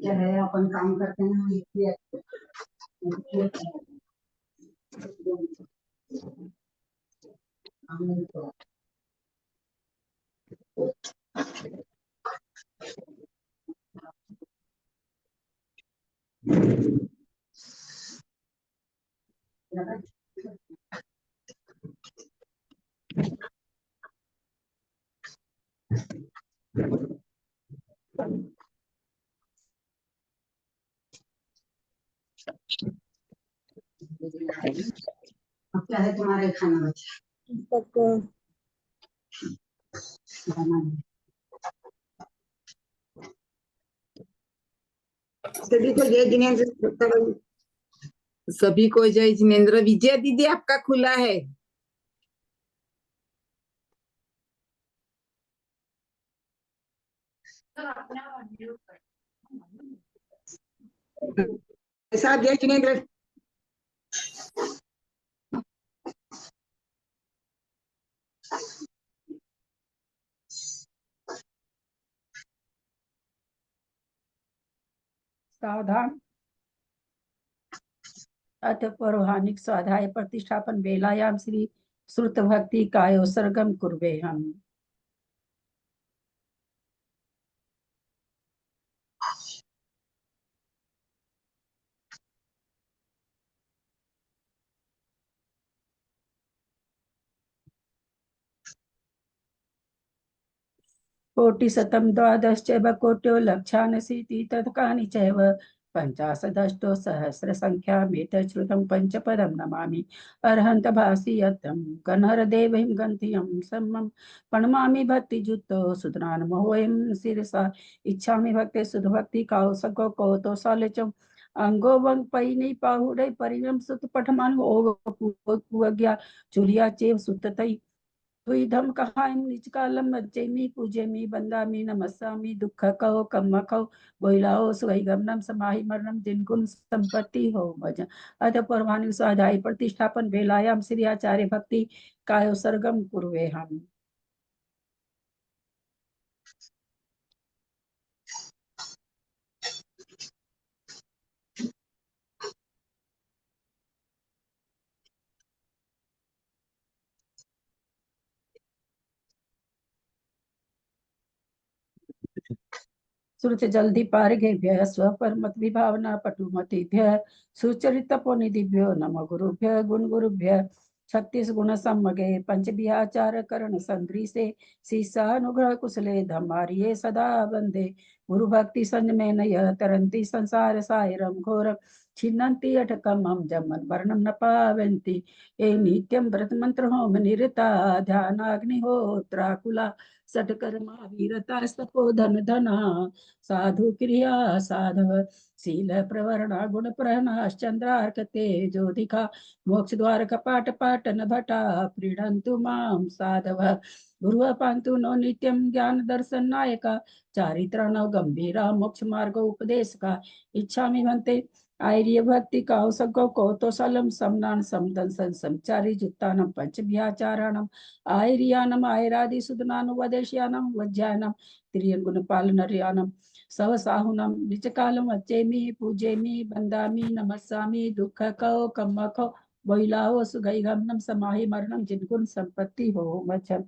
क्या है, अपन काम करते हैं अब क्या है तुम्हारे खाना बचा सभी को जय जिनेन्द्र, सभी को जय जिनेन्द्र। विजया दीदी आपका खुला है। साहब जय जिनेन्द्र। सावधान अथ पौराणिक स्वाध्याय प्रतिष्ठापन वेलायाम श्री श्रुत भक्ति कायो सर्गम कुर्वे हम। कोटिशतं द्वादश्चैव कोट्यो लक्षानशीति तत्कानि चैव पञ्चाशदष्टो सहस्रसङ्ख्यामेतच्छ्रुतं पञ्चपदं नमामि अर्हन्तभासि यत्तं गणहरदेवं गन्धियं सम्मं प्रणमामि भक्तियुक्तो सुतनान्महोऽयं शिरसा इच्छामि भक्ते सुधभक्ति कौसको कौतोसालचम् अंगो वंग पैनी पाहुडै परिणम सुत पठमान ओग कुवग्या चुलिया चेव सुततै द्विधम कहायम निजकालम मज्जैमी पूजैमी बंदामी नमस्सामी दुख कहो कम्म कहो बोइलाओ सुगमनम समाहि मरणम जिनगुण संपत्ति हो भजन अथ पौराणिक स्वाध्याय प्रतिष्ठापन वेलायाम श्री आचार्य भक्ति कायो सर्गम कुर्वे हम। श्रुत जल्दी पारगेभ्य स्वपरमत विभावना पटुमतिभ्य सुचरित पुनिधिभ्यो नम गुरुभ्य गुण गुरुभ्य 36 गुण सम्मगे पंच विहाचार करण संग्रीसे शीर्षानुग्रह कुशले धम्मारिये सदा वंदे गुरु भक्ति संयमेन यः तरन्ति संसार सायरम घोरम छिन्नन्ति अटकमं जमन वर्णम न पावन्ति ए नित्यं व्रत मंत्र होम निरता ध्यानाग्निहोत्राकुला सटकर्मा वीरता सपो धन धना साधु क्रिया साधव शील प्रवरणा गुण प्रहनाश्चंद्रार्क तेजोधिका मोक्ष द्वार कपाट पाटन भटा प्रीणन्तु मां साधव गुरु पांतु नो नित्यं ज्ञान दर्शन नायका चारित्रण गंभीरा मोक्ष मार्ग उपदेश का इच्छामि भन्ते आर्य भक्ति कौसको कौतोसलम समनान समदंसन संचारी जुत्तानम पंच विहाचाराणम आयर्यानम आयरादि सुदनानुवदेश्यानम वज्यानम त्रियन गुणपालनर्यानम सवसाहुनम निचकालम अच्चेमि पूजेमि बंदामि नमस्सामि दुख कौ कम्म कौ बोइलाओ सुगैगमनम समाहि मरणम जिनगुण संपत्ति हो मचन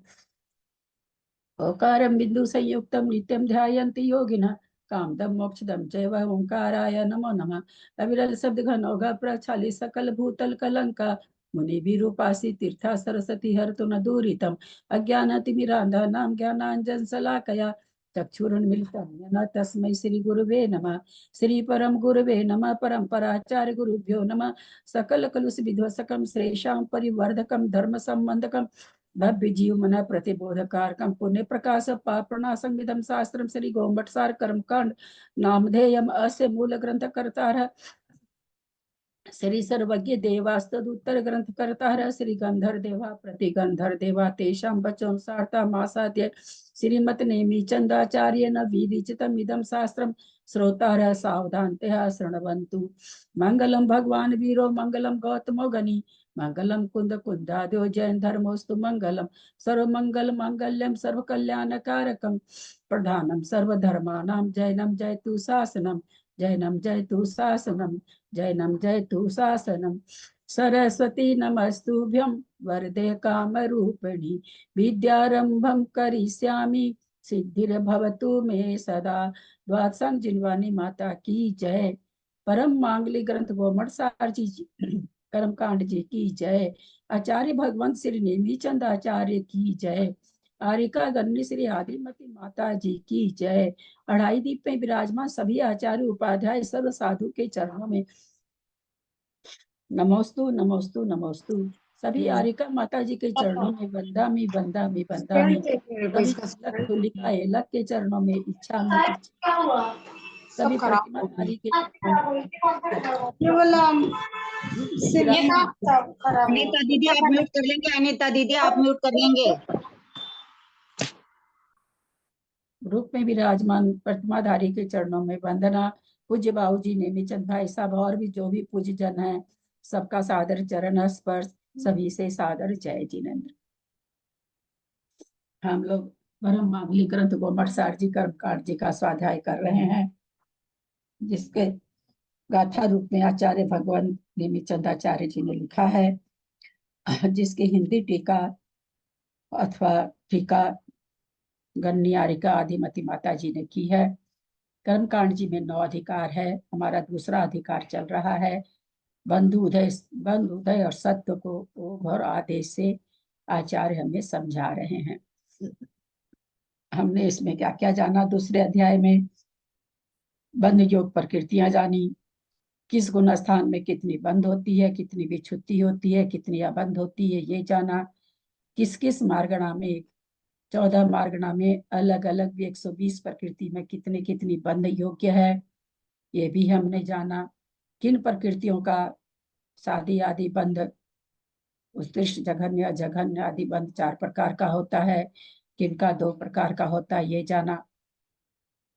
ओकारं बिंदु संयुक्तं नित्यं ध्यायन्ति योगिनः कामदम मोक्षदम चैव ओंकाराय नमो नमः अविरल शब्द घनौघ प्रक्षाली सकल भूतल कलंका मुनि विरूपासी तीर्था सरस्वती हरतु न दूरितम अज्ञानतिमिरान्धानां ज्ञानांजन शलाकया चक्षुरुन्मीलितं येन तस्मै श्री गुरुवे नमः श्री परम गुरुवे नमः परम्पराचार्य गुरुभ्यो नमः सकल कलुष विध्वंसकं श्रेषां परिवर्धकं धर्म संबंधकं भव्य जीव मन प्रतिबोधकारकम पुण्य प्रकाश पापणा संविदम शास्त्रम श्री गोमट सार कर्मकांड नामधेयम अस्य मूल ग्रंथ करता है श्री सर्वज्ञ देवास्तदुत्तर ग्रंथ करता है श्री गंधर देवा प्रति गंधर देवा तेषां वचों सार्ता मासाद्य श्रीमत नेमि चंदाचार्य न विदिचितम इदम शास्त्रम श्रोतारः सावधानतया शृण्वन्तु मंगलम भगवान वीरो मंगलम गौतमो गनि मंगलम कुंद कुंदाद्यो जैन धर्मोस्तु मंगलम सर्वमंगल मांगल्यम सर्व कल्याण कारकम प्रधानम सर्वधर्मानां जैनम जयतु शासनम जैनम जयतु शासनम जैनम जयतु शासनम सरस्वती नमस्तुभ्यं वरदे कामरूपिणी विद्यारंभं करिष्यामि सिद्धिर्भवतु मे सदा। द्वादशांग जिनवानी माता की जय। परम मांगली ग्रंथ गोमट सार जी कर्मकांड जी की जय। आचार्य भगवंत श्री नेमीचंद आचार्य की जय। आरिका गन्नी श्री आदिमती माता जी की जय। अढ़ाई दीप में विराजमान सभी आचार्य उपाध्याय सर्व साधु के चरणों में नमोस्तु नमोस्तु नमोस्तु। सभी आरिका माता जी के चरणों में बंदामी बंदामी बंदामी। सभी तिलक तुलिका एलक के चरणों में इच्छा में इच्छा। सभी प्रतिमा धारी के अनीता दीदी आप म्यूट कर लेंगे। अनीता दीदी आप म्यूट कर लेंगे। रूप में विराजमान प्रतिमाधारी के चरणों में वंदना। पूज्य बाबू जी नेमीचंद भाई साहब और भी जो भी पूज्य जन है सबका सादर चरण स्पर्श। सभी से सादर जय जिनेन्द्र। हम लोग परम मांगलिक ग्रंथ गोमट सार जी कर्मकांड जी का स्वाध्याय कर रहे हैं जिसके गाथा रूप में आचार्य भगवान नेमीचंद आचार्य जी ने लिखा है जिसकी हिंदी टीका अथवा टीका गन्नी आरिका आदिमती माता जी ने की है। कर्मकांड जी में 9 अधिकार है। हमारा दूसरा अधिकार चल रहा है बंधु उदय और सत्य को और आदेश से आचार्य हमें समझा रहे हैं। हमने इसमें क्या क्या जाना दूसरे अध्याय में। बंध योग प्रकृतियां जानी, किस गुण स्थान में कितनी बंध होती है, कितनी विच्छुत्ति होती है, कितनी अबंध होती है ये जाना। किस किस मार्गणा में 14 मार्गणा में अलग अलग 120 प्रकृति में कितनी कितनी बंध योग्य है ये भी हमने जाना। किन प्रकृतियों का सादी आदि बंध उत्कृष्ट जघन्य जघन्य आदि बंध 4 प्रकार का होता है, किनका 2 प्रकार का होता है ये जाना।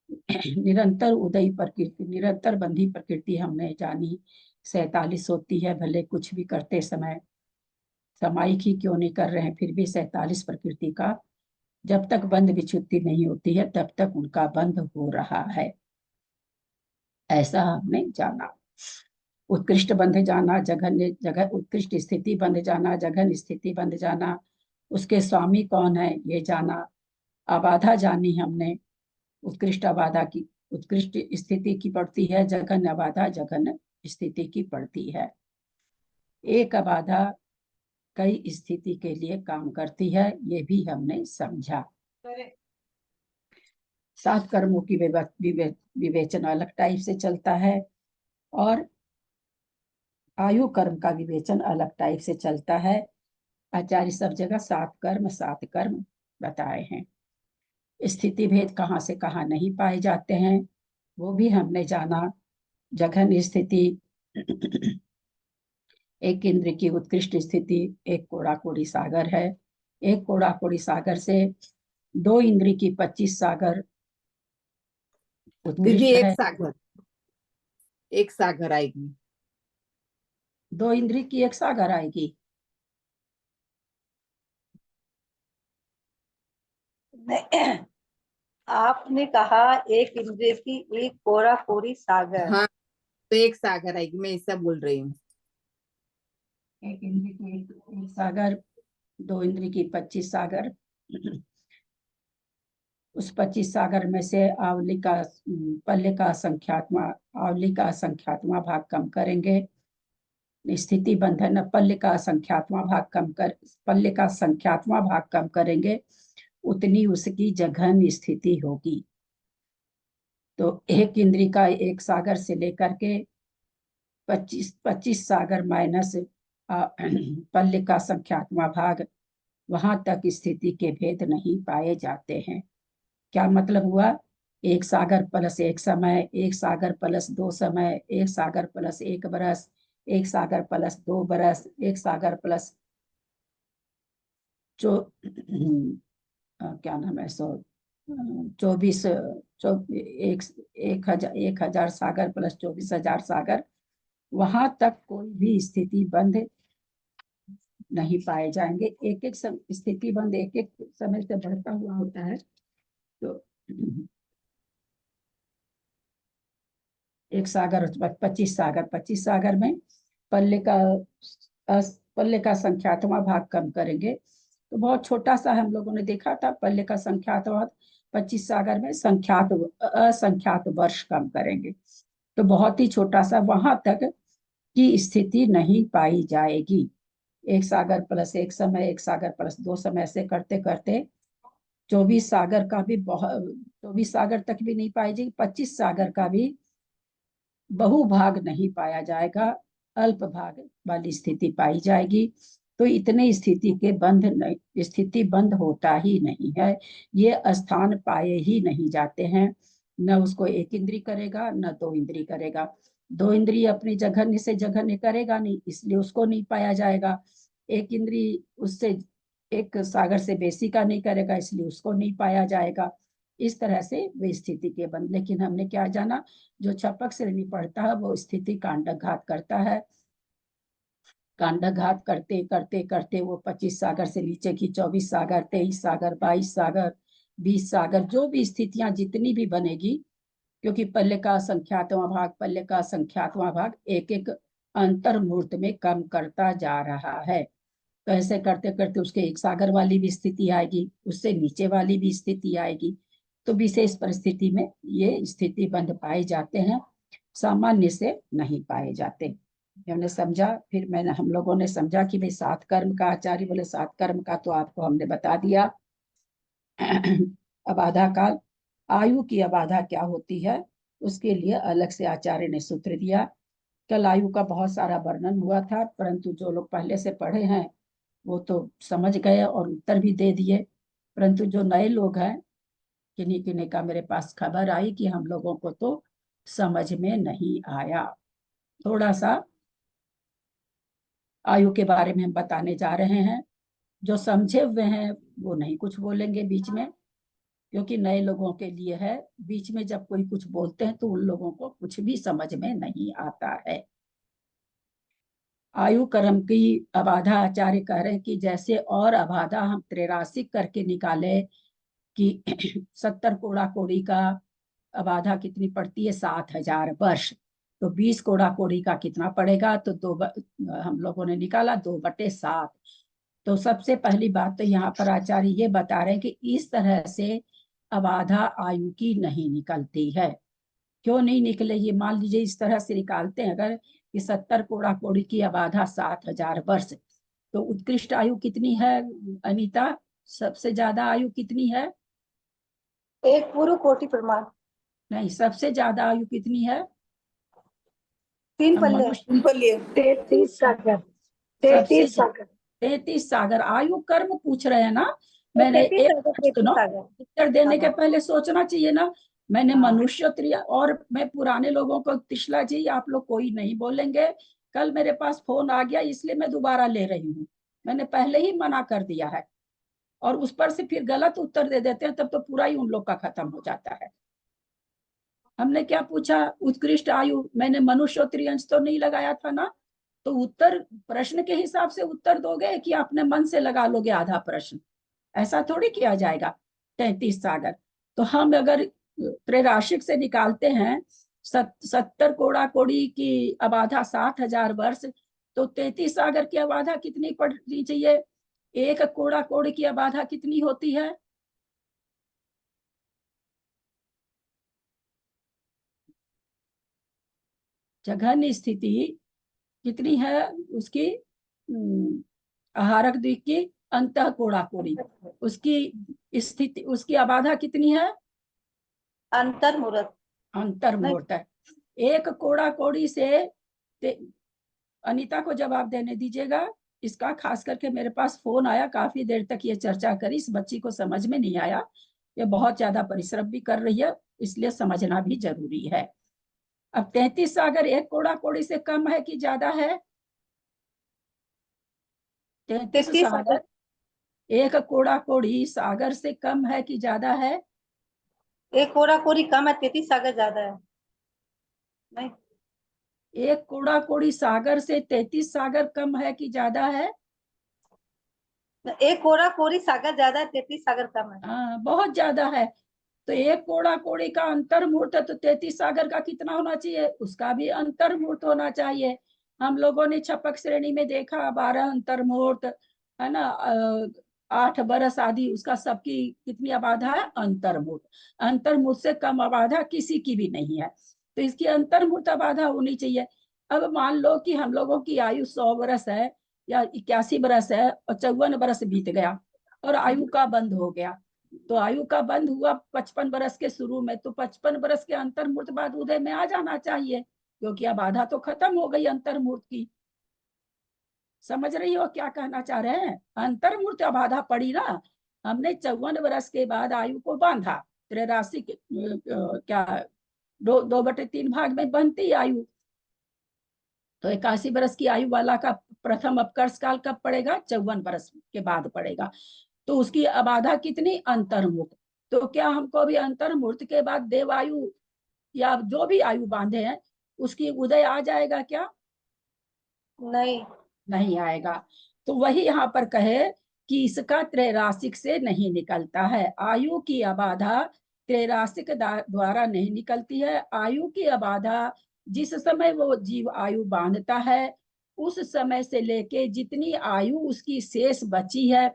निरंतर उदयी प्रकृति निरंतर बंधी प्रकृति हमने जानी 47 होती है। भले कुछ भी करते समय सामायिक ही क्यों नहीं कर रहे हैं फिर भी 47 प्रकृति का जब तक बंध विच्छुत्ति नहीं होती है तब तक उनका बंध हो रहा है ऐसा हमने जाना। उत्कृष्ट बंध जाना, जघन्य जगह उत्कृष्ट स्थिति बंध जाना, जघन स्थिति बंध जाना, उसके स्वामी कौन है ये जाना। अबाधा जानी हमने, उत्कृष्ट अबाधा की उत्कृष्ट स्थिति की पड़ती है, जघन अबाधा जघन स्थिति की पड़ती है। एक अबाधा कई स्थिति के लिए काम करती है ये भी हमने समझा। 7 कर्मों की विवेचन अलग टाइप से चलता है और आयु कर्म का विवेचन अलग टाइप से चलता है। आचार्य सब जगह 7 कर्म बताए हैं। स्थिति भेद कहाँ से कहाँ नहीं पाए जाते हैं वो भी हमने जाना। जघन स्थिति एक इंद्र की उत्कृष्ट स्थिति एक कोड़ा कोड़ी सागर है। एक कोड़ा कोड़ी सागर से 2 इंद्र की 25 सागर दीदी उत्कृष्ट एक सागर आएगी। 2 इंद्र की 1 सागर आएगी। आपने कहा एक इंद्रिय की एक कोरा कोरी सागर। हाँ तो 1 सागर आएगी। मैं ऐसा बोल रही हूँ। एक इंद्र की 1 सागर 2 इंद्र की 25 सागर। उस 25 सागर में से आवली का पल्ले का संख्यात्मा भाग कम करेंगे। स्थिति बंधन पल्ले का संख्यात्मा भाग कम करेंगे उतनी उसकी जघन स्थिति होगी। तो एक इंद्री का 1 सागर से लेकर के 25 सागर माइनस पल्ले का संख्यात्मा भाग वहां तक स्थिति के भेद नहीं पाए जाते हैं। क्या मतलब हुआ? एक सागर प्लस एक समय, एक सागर प्लस दो समय, एक सागर प्लस एक बरस, एक सागर प्लस दो बरस, एक सागर प्लस जो क्या नाम है, 24, एक 1,000 सागर प्लस 24,000 सागर, वहां तक कोई भी स्थिति बंध नहीं पाए जाएंगे। एक एक स्थिति बंध एक एक समय से बढ़ता हुआ होता है। तो एक सागर 25 सागर में पल्ले का पल्ले का संख्यातवां भाग कम करेंगे तो बहुत छोटा सा हम लोगों ने देखा था। पल्ले का संख्यातवां 25 सागर में असंख्यात वर्ष कम करेंगे तो बहुत ही छोटा सा, वहां तक की स्थिति नहीं पाई जाएगी। एक सागर प्लस एक समय, एक सागर प्लस दो समय से करते करते 24 सागर का भी 24 सागर तक भी नहीं पाई जाएगी। 25 सागर का भी बहुभाग नहीं पाया जाएगा, अल्प भाग वाली स्थिति पाई जाएगी। तो इतने स्थिति बंद होता ही नहीं है। ये स्थान पाए ही नहीं जाते हैं। न उसको एक इंद्री करेगा, न दो इंद्री करेगा। दो इंद्री अपनी जघन्य से जघन्य करेगा नहीं, इसलिए उसको नहीं पाया जाएगा। एक इंद्री उससे एक सागर से बेसी का नहीं करेगा, इसलिए उसको नहीं पाया जाएगा। इस तरह से वे स्थिति के बंद। लेकिन हमने क्या जाना, जो छपक श्रेणी पढ़ता है वो स्थिति कांडघात करता है। कांडघात करते करते करते वो 25 सागर से नीचे की 24 सागर, 23 सागर, 22 सागर, 20 सागर, जो भी स्थितियां जितनी भी बनेगी, क्योंकि पल्ले का संख्यातवां भाग एक एक अंतर मुहूर्त में कम करता जा रहा है। तो ऐसे करते करते उसके एक सागर वाली भी स्थिति आएगी, उससे नीचे वाली भी स्थिति आएगी। तो विशेष परिस्थिति में ये स्थिति बंध पाए जाते हैं, सामान्य से नहीं पाए जाते। हमने समझा, फिर हम लोगों ने समझा कि भाई 7 कर्म का, आचार्य बोले 7 कर्म का तो आपको हमने बता दिया। अबाधा काल, आयु की अबाधा क्या होती है उसके लिए अलग से आचार्य ने सूत्र दिया। कल आयु का बहुत सारा वर्णन हुआ था, परंतु जो लोग पहले से पढ़े हैं वो तो समझ गए और उत्तर भी दे दिए। परंतु जो नए लोग हैं, किन्हीं किन्हीं का मेरे पास खबर आई कि हम लोगों को तो समझ में नहीं आया। थोड़ा सा आयु के बारे में हम बताने जा रहे हैं। जो समझे हुए हैं वो नहीं कुछ बोलेंगे बीच में, क्योंकि नए लोगों के लिए है। बीच में जब कोई कुछ बोलते हैं तो उन लोगों को कुछ भी समझ में नहीं आता है। आयु कर्म की अबाधा आचार्य कह रहे हैं कि जैसे और अबाधा हम त्रैराशिक करके निकाले कि 70 कोड़ा कोड़ी का अबाधा कितनी पड़ती है, 7,000 वर्ष। तो 20 कोड़ा कोड़ी का कितना पड़ेगा, तो हम लोगों ने निकाला 2/7। तो सबसे पहली बात तो यहाँ पर आचार्य ये बता रहे हैं कि इस तरह से अबाधा आयु की नहीं निकलती है। क्यों नहीं निकलेगी? मान लीजिए इस तरह से निकालते हैं अगर कि 70 कोड़ा कोड़ी की अबाधा 7,000 वर्ष, तो उत्कृष्ट आयु कितनी है अनीता? सबसे ज्यादा आयु कितनी है? एक पूर्व कोटि प्रमाण। नहीं, सबसे ज्यादा आयु कितनी है? 3 हम पल्ले। मनुष्य 33 सागर। सबसे 33 सागर। 33 सागर। आयु कर्म पूछ रहे हैं ना। मैंने 33 एक सागर, 33 सुनो, सागर। उत्तर देने के हाँ। पहले सोचना चाहिए ना। मैंने हाँ। मनुष्य त्रिया, और मैं पुराने लोगों को, तिशला जी आप लोग कोई नहीं बोलेंगे। कल मेरे पास फोन आ गया इसलिए मैं दोबारा ले रही हूँ। मैंने पहले ही मना कर दिया है, और उस पर से फिर गलत उत्तर दे देते हैं तब तो पूरा ही उन लोग का खत्म हो जाता है। हमने क्या पूछा? उत्कृष्ट आयु, मैंने मनुष्य त्रियंश तो नहीं लगाया था ना। तो उत्तर प्रश्न के हिसाब से उत्तर दोगे कि अपने मन से लगा लोगे आधा प्रश्न? ऐसा थोड़ी किया जाएगा। 33 सागर तो हम अगर त्रैराशिक से निकालते हैं 70 कोड़ा कोड़ी की अबाधा 7,000 वर्ष, तो 33 सागर की अबाधा कितनी पड़नी चाहिए? एक कोड़ा कोड़ी की अबाधा कितनी होती है? जघन्य स्थिति कितनी है उसकी? आहारक द्वीप की अंतः कोड़ा कोड़ी, उसकी स्थिति, उसकी अबाधा कितनी है? अंतर मुहूर्त। अंतर मुहूर्त है। एक कोड़ा कोड़ी से अनीता को जवाब देने दीजिएगा। इसका खास करके मेरे पास फोन आया, काफी देर तक ये चर्चा करी, इस बच्ची को समझ में नहीं आया। ये बहुत ज्यादा परिश्रम भी कर रही है, इसलिए समझना भी जरूरी है। अब 33 सागर एक कोड़ा कोड़ी से कम है कि ज्यादा है? 33 33 सागर एक कोड़ा कोड़ी सागर से कम है कि ज्यादा है? एक कोरा कोरी कम है, 33 सागर ज्यादा है। नहीं, एक कोड़ा कोड़ी सागर से 33 सागर कम है कि ज्यादा है? एक कोरा कोरी सागर ज्यादा है, 33 सागर कम है। हाँ, बहुत ज्यादा है। तो एक कोड़ा कोड़ी का अंतर मुहूर्त है, तो 33 सागर का कितना होना चाहिए? उसका भी अंतर मुहूर्त होना चाहिए। हम लोगों ने छपक श्रेणी में देखा 12 अंतर मुहूर्त, है ना, 8 बरस आदि, उसका सबकी कितनी अबाधा है? अंतर मुहूर्त। अंतर मुहूर्त से कम अबाधा किसी की भी नहीं है, तो इसकी अंतर मुहूर्त अबाधा होनी चाहिए। अब मान लो कि हम लोगों की आयु 100 बरस है या 81 बरस है और 54 बरस बीत गया और आयु का बंध हो गया। तो आयु का बंध हुआ 55 बरस के शुरू में, तो 55 बरस के अंतर मुहूर्त बाद उदय में आ जाना चाहिए, क्योंकि अब आधा तो खत्म हो गई अंतर मुहूर्त की। समझ रही हो क्या कहना चाह रहे हैं? अंतर मुहूर्त अब आधा पड़ी ना। हमने 54 बरस के बाद आयु को बांधा, त्रैराशि क्या 2/3 भाग में बनती आयु। तो 81 बरस की आयु वाला का प्रथम अपकर्ष काल कब पड़ेगा? 54 बरस के बाद पड़ेगा। तो उसकी अबाधा कितनी? अंतर मुहूर्त। तो क्या हमको भी अंतर मुहूर्त के बाद देव आयु या जो भी आयु बांधे हैं उसकी उदय आ जाएगा क्या? नहीं, नहीं आएगा। तो वही यहाँ पर कहे कि इसका त्रैराशिक से नहीं निकलता है। आयु की अबाधा त्रैराशिक द्वारा नहीं निकलती है। आयु की अबाधा जिस समय वो जीव आयु बांधता है उस समय से लेके जितनी आयु उसकी शेष बची है,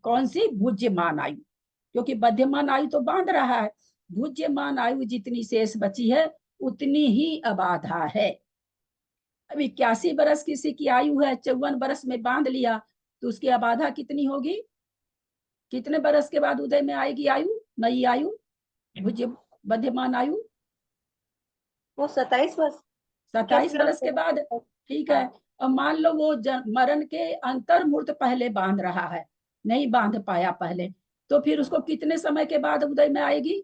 कौन सी? भुज्यमान आयु, क्योंकि बध्यमान आयु तो बांध रहा है। भुज्यमान आयु जितनी शेष बची है उतनी ही अबाधा है। अब 81 बरस किसी की आयु है, 54 बरस में बांध लिया, तो उसकी अबाधा कितनी होगी? कितने बरस के बाद उदय में आएगी आयु, नई आयु, भुज्य बध्यमान आयु? वो 27 वर्ष। 27 बरस के बाद। ठीक है। और मान लो वो मरण के अंतर मुहूर्त पहले बांध रहा है, नहीं बांध पाया पहले, तो फिर उसको कितने समय के बाद उदय में आएगी?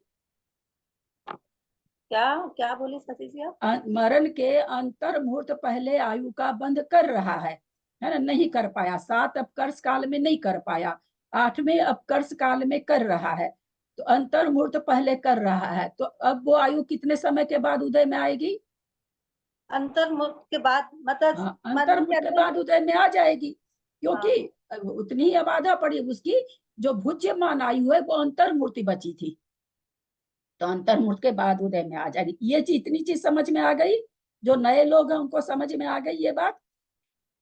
क्या क्या बोले सती जी आप? मरण के अंतर मुहूर्त पहले आयु का बंध कर रहा है ना, नहीं कर पाया। 7 अपकर्ष काल में नहीं कर पाया, 8वें अपकर्ष काल में कर रहा है, तो अंतर मुहूर्त पहले कर रहा है। तो अब वो आयु कितने समय के बाद उदय में आएगी? अंतर मुहूर्त के बाद, मतलब हाँ, अंतर मुहूर्त के बाद उदय में आ जाएगी, क्योंकि उतनी ही अबाधा पड़ी उसकी। जो भुज्यमान आयु है वो अंतर मूर्ति बची थी, तो अंतर मुहूर्त के बाद उदय में आ जाएगी। ये चीज, इतनी चीज समझ में आ गई? जो नए लोग हैं उनको समझ में आ गई ये बात।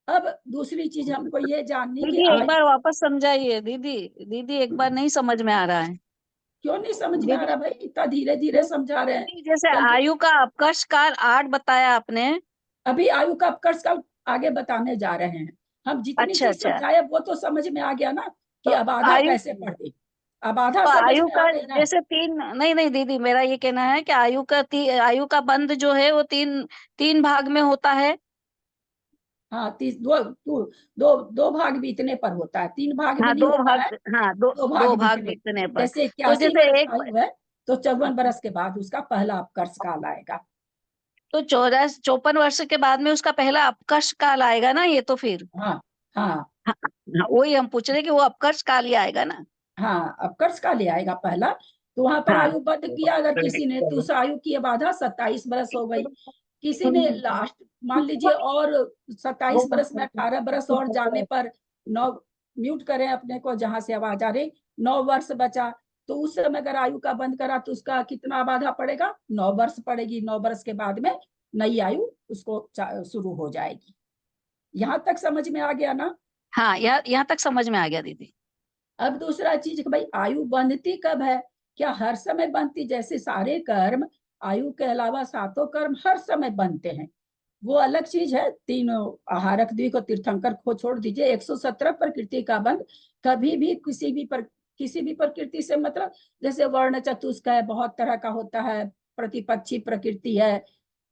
अब दूसरी चीज हमको ये जाननी कि दीदी एक बार वापस समझाइए। दीदी दीदी एक बार नहीं समझ में आ रहा है। क्यों नहीं समझ में आ दीदी रहा भाई? इतना धीरे धीरे समझा रहे हैं। दीदी, जैसे जल्दी। आयु का अपकर्ष काल 8 बताया आपने। अभी आयु का अपकर्ष काल आगे बताने जा रहे हैं। हम जितनी अच्छा चीज अच्छा। समझाए वो तो समझ में आ गया ना, कि तो अब आधा आयु कैसे पढ़े। अब आधा तो समझ आयु में आ का गई ना। जैसे तीन, नहीं नहीं दीदी, मेरा ये कहना है कि आयु का बंध जो है वो तीन तीन भाग में होता है। हाँ, दो भाग बीतने पर होता है, 3 भाग में हाँ नहीं दो होता भाग, है। हाँ दो दो भाग दो भाग बीतने। बीतने पर। जैसे तो 81 बरस जैसे एक, आयु है तो 54 बरस के बाद उसका पहला अपकर्ष काल आएगा। तो 54 वर्ष के बाद में उसका पहला अपकर्ष काल आएगा ना, ये तो फिर। हाँ हाँ हाँ, हाँ, वही हम पूछ रहे कि वो अपकर्ष काल ही आएगा ना। हाँ, अपकर्ष काल ही आएगा पहला। तो वहां पर हाँ आयु बंध किया अगर किसी ने, तो उस आयु की बाधा 27 बरस हो गई। किसी ने लास्ट मान लीजिए और 27 बरस में 18 बरस और जाने पर 9, म्यूट करें अपने को जहां से आवाज आ रही, 9 वर्ष बचा, तो उस समय अगर आयु का बंद करा तो उसका कितना बाधा पड़ेगा? 9 वर्ष पड़ेगी। 9 वर्ष के बाद में नई आयु उसको शुरू हो जाएगी। यहां तक समझ में आ गया ना? हाँ, यहाँ तक समझ में आ गया दीदी। अब दूसरा चीज कि भाई आयु बंधती कब है? क्या हर समय बनती? जैसे सारे कर्म, आयु के अलावा 7 कर्म हर समय बनते हैं, वो अलग चीज है। तीनों आहारक द्विक और तीर्थंकर को छोड़ दीजिए, 117 प्रकृति का बंध कभी भी किसी भी प्रकृति से, मतलब जैसे वर्ण चतुष्क है, बहुत तरह का होता है, प्रतिपक्षी प्रकृति है,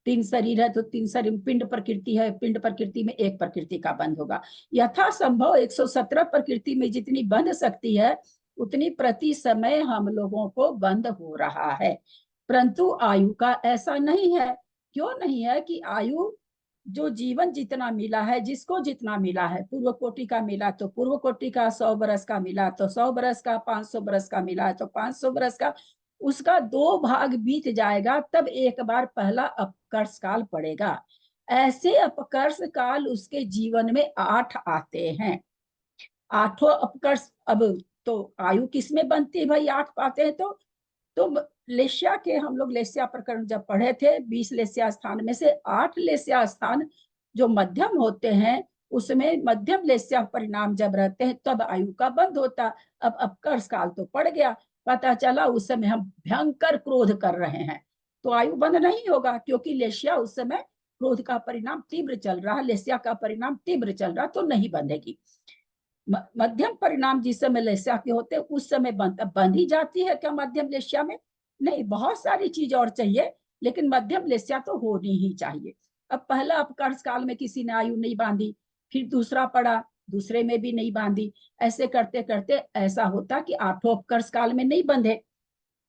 तीन शरीर है तो तीन शरीर, पिंड प्रकृति है, पिंड प्रकृति में एक प्रकृति का बंध होगा। यथासंभव 117 प्रकृति में जितनी बंध सकती है उतनी प्रति समय हम लोगों को बंद हो रहा है, परंतु आयु का ऐसा नहीं है। क्यों नहीं है? कि आयु जो जीवन जितना मिला है, जिसको जितना मिला है, पूर्व कोटि का मिला तो पूर्व कोटि का, 100 बरस का मिला तो 100 बरस का, 500 बरस का मिला है तो 500 बरस का, उसका 2 भाग बीत जाएगा तब एक बार पहला अपकर्ष काल पड़ेगा। ऐसे अपकर्ष काल उसके जीवन में 8 आते हैं। 8 अपकर्ष, अब तो आयु किसमें बनती है भाई? 8 पाते हैं तो लेस्या के, हम लोग लेस्या प्रकरण जब पढ़े थे, 20 लेस्या स्थान में से 8 लेस्या स्थान जो मध्यम होते हैं, उसमें मध्यम लेस्या परिणाम जब रहते हैं तब आयु का बंध होता। अब अपकर्ष काल तो पड़ गया, पता चला उस समय हम भयंकर क्रोध कर रहे हैं तो आयु बंध नहीं होगा, क्योंकि लेस्या उस समय क्रोध का परिणाम तीव्र चल रहा है, लेस्या का परिणाम तीव्र चल रहा, तो नहीं बंधेगी। मध्यम परिणाम जिस समय लेस्या के होते हैं उस समय बंध ही जाती है क्या मध्यम लेस्या में? नहीं, बहुत सारी चीज और चाहिए, लेकिन मध्यम लेस्या तो होनी ही चाहिए। अब पहला अपकर्ष काल में किसी ने आयु नहीं बांधी, फिर दूसरा पड़ा, दूसरे में भी नहीं बांधी, ऐसे करते करते ऐसा होता कि 8 अपकर्ष काल में नहीं बंधे,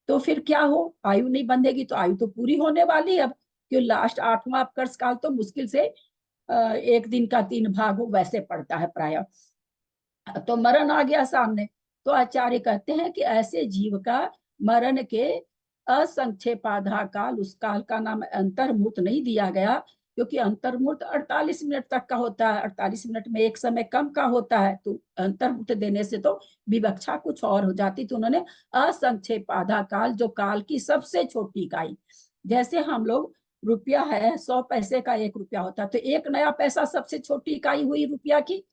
तो फिर क्या हो? आयु नहीं बंधेगी तो आयु तो पूरी होने वाली अब, क्यों लास्ट 8वां अपकर्ष काल तो मुश्किल से 1 दिन का 3 भाग हो, वैसे पड़ता है प्राय, तो मरण आ गया सामने। तो आचार्य कहते हैं कि ऐसे जीव का मरण के असंक्षेपाधा काल, उस काल का नाम अंतर्मुहूर्त नहीं दिया गया, क्योंकि अंतर्मुहूर्त 48 मिनट तक का होता है, 48 मिनट में एक समय कम का होता है, तो अंतर्मुहूर्त देने से तो विवक्षा कुछ और हो जाती, तो उन्होंने असंक्षेपाधा काल, जो काल की सबसे छोटी इकाई, जैसे हम लोग रुपया है, 100 पैसे का 1 रुपया होता है, तो 1 नया पैसा सबसे छोटी इकाई हुई रुपया की।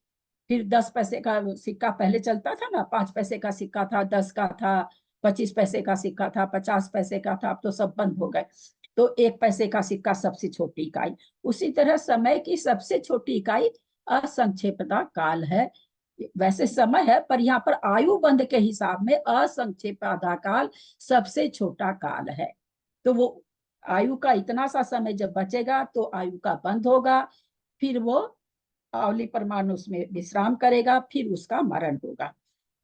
फिर 10 पैसे का सिक्का पहले चलता था ना, 5 पैसे का सिक्का था, 10 का था, 25 पैसे का सिक्का था, 50 पैसे का था, अब तो सब बंद हो गए, तो 1 पैसे का सिक्का सबसे छोटी इकाई। उसी तरह समय की सबसे छोटी इकाई असंक्षेपता काल है। वैसे समय है, पर यहाँ पर आयु बंध के हिसाब में असंक्षेपता काल सबसे छोटा काल है। तो वो आयु का इतना सा समय जब बचेगा तो आयु का बंध होगा, फिर वो आवली परमाणु उसमें विश्राम करेगा, फिर उसका मरण होगा।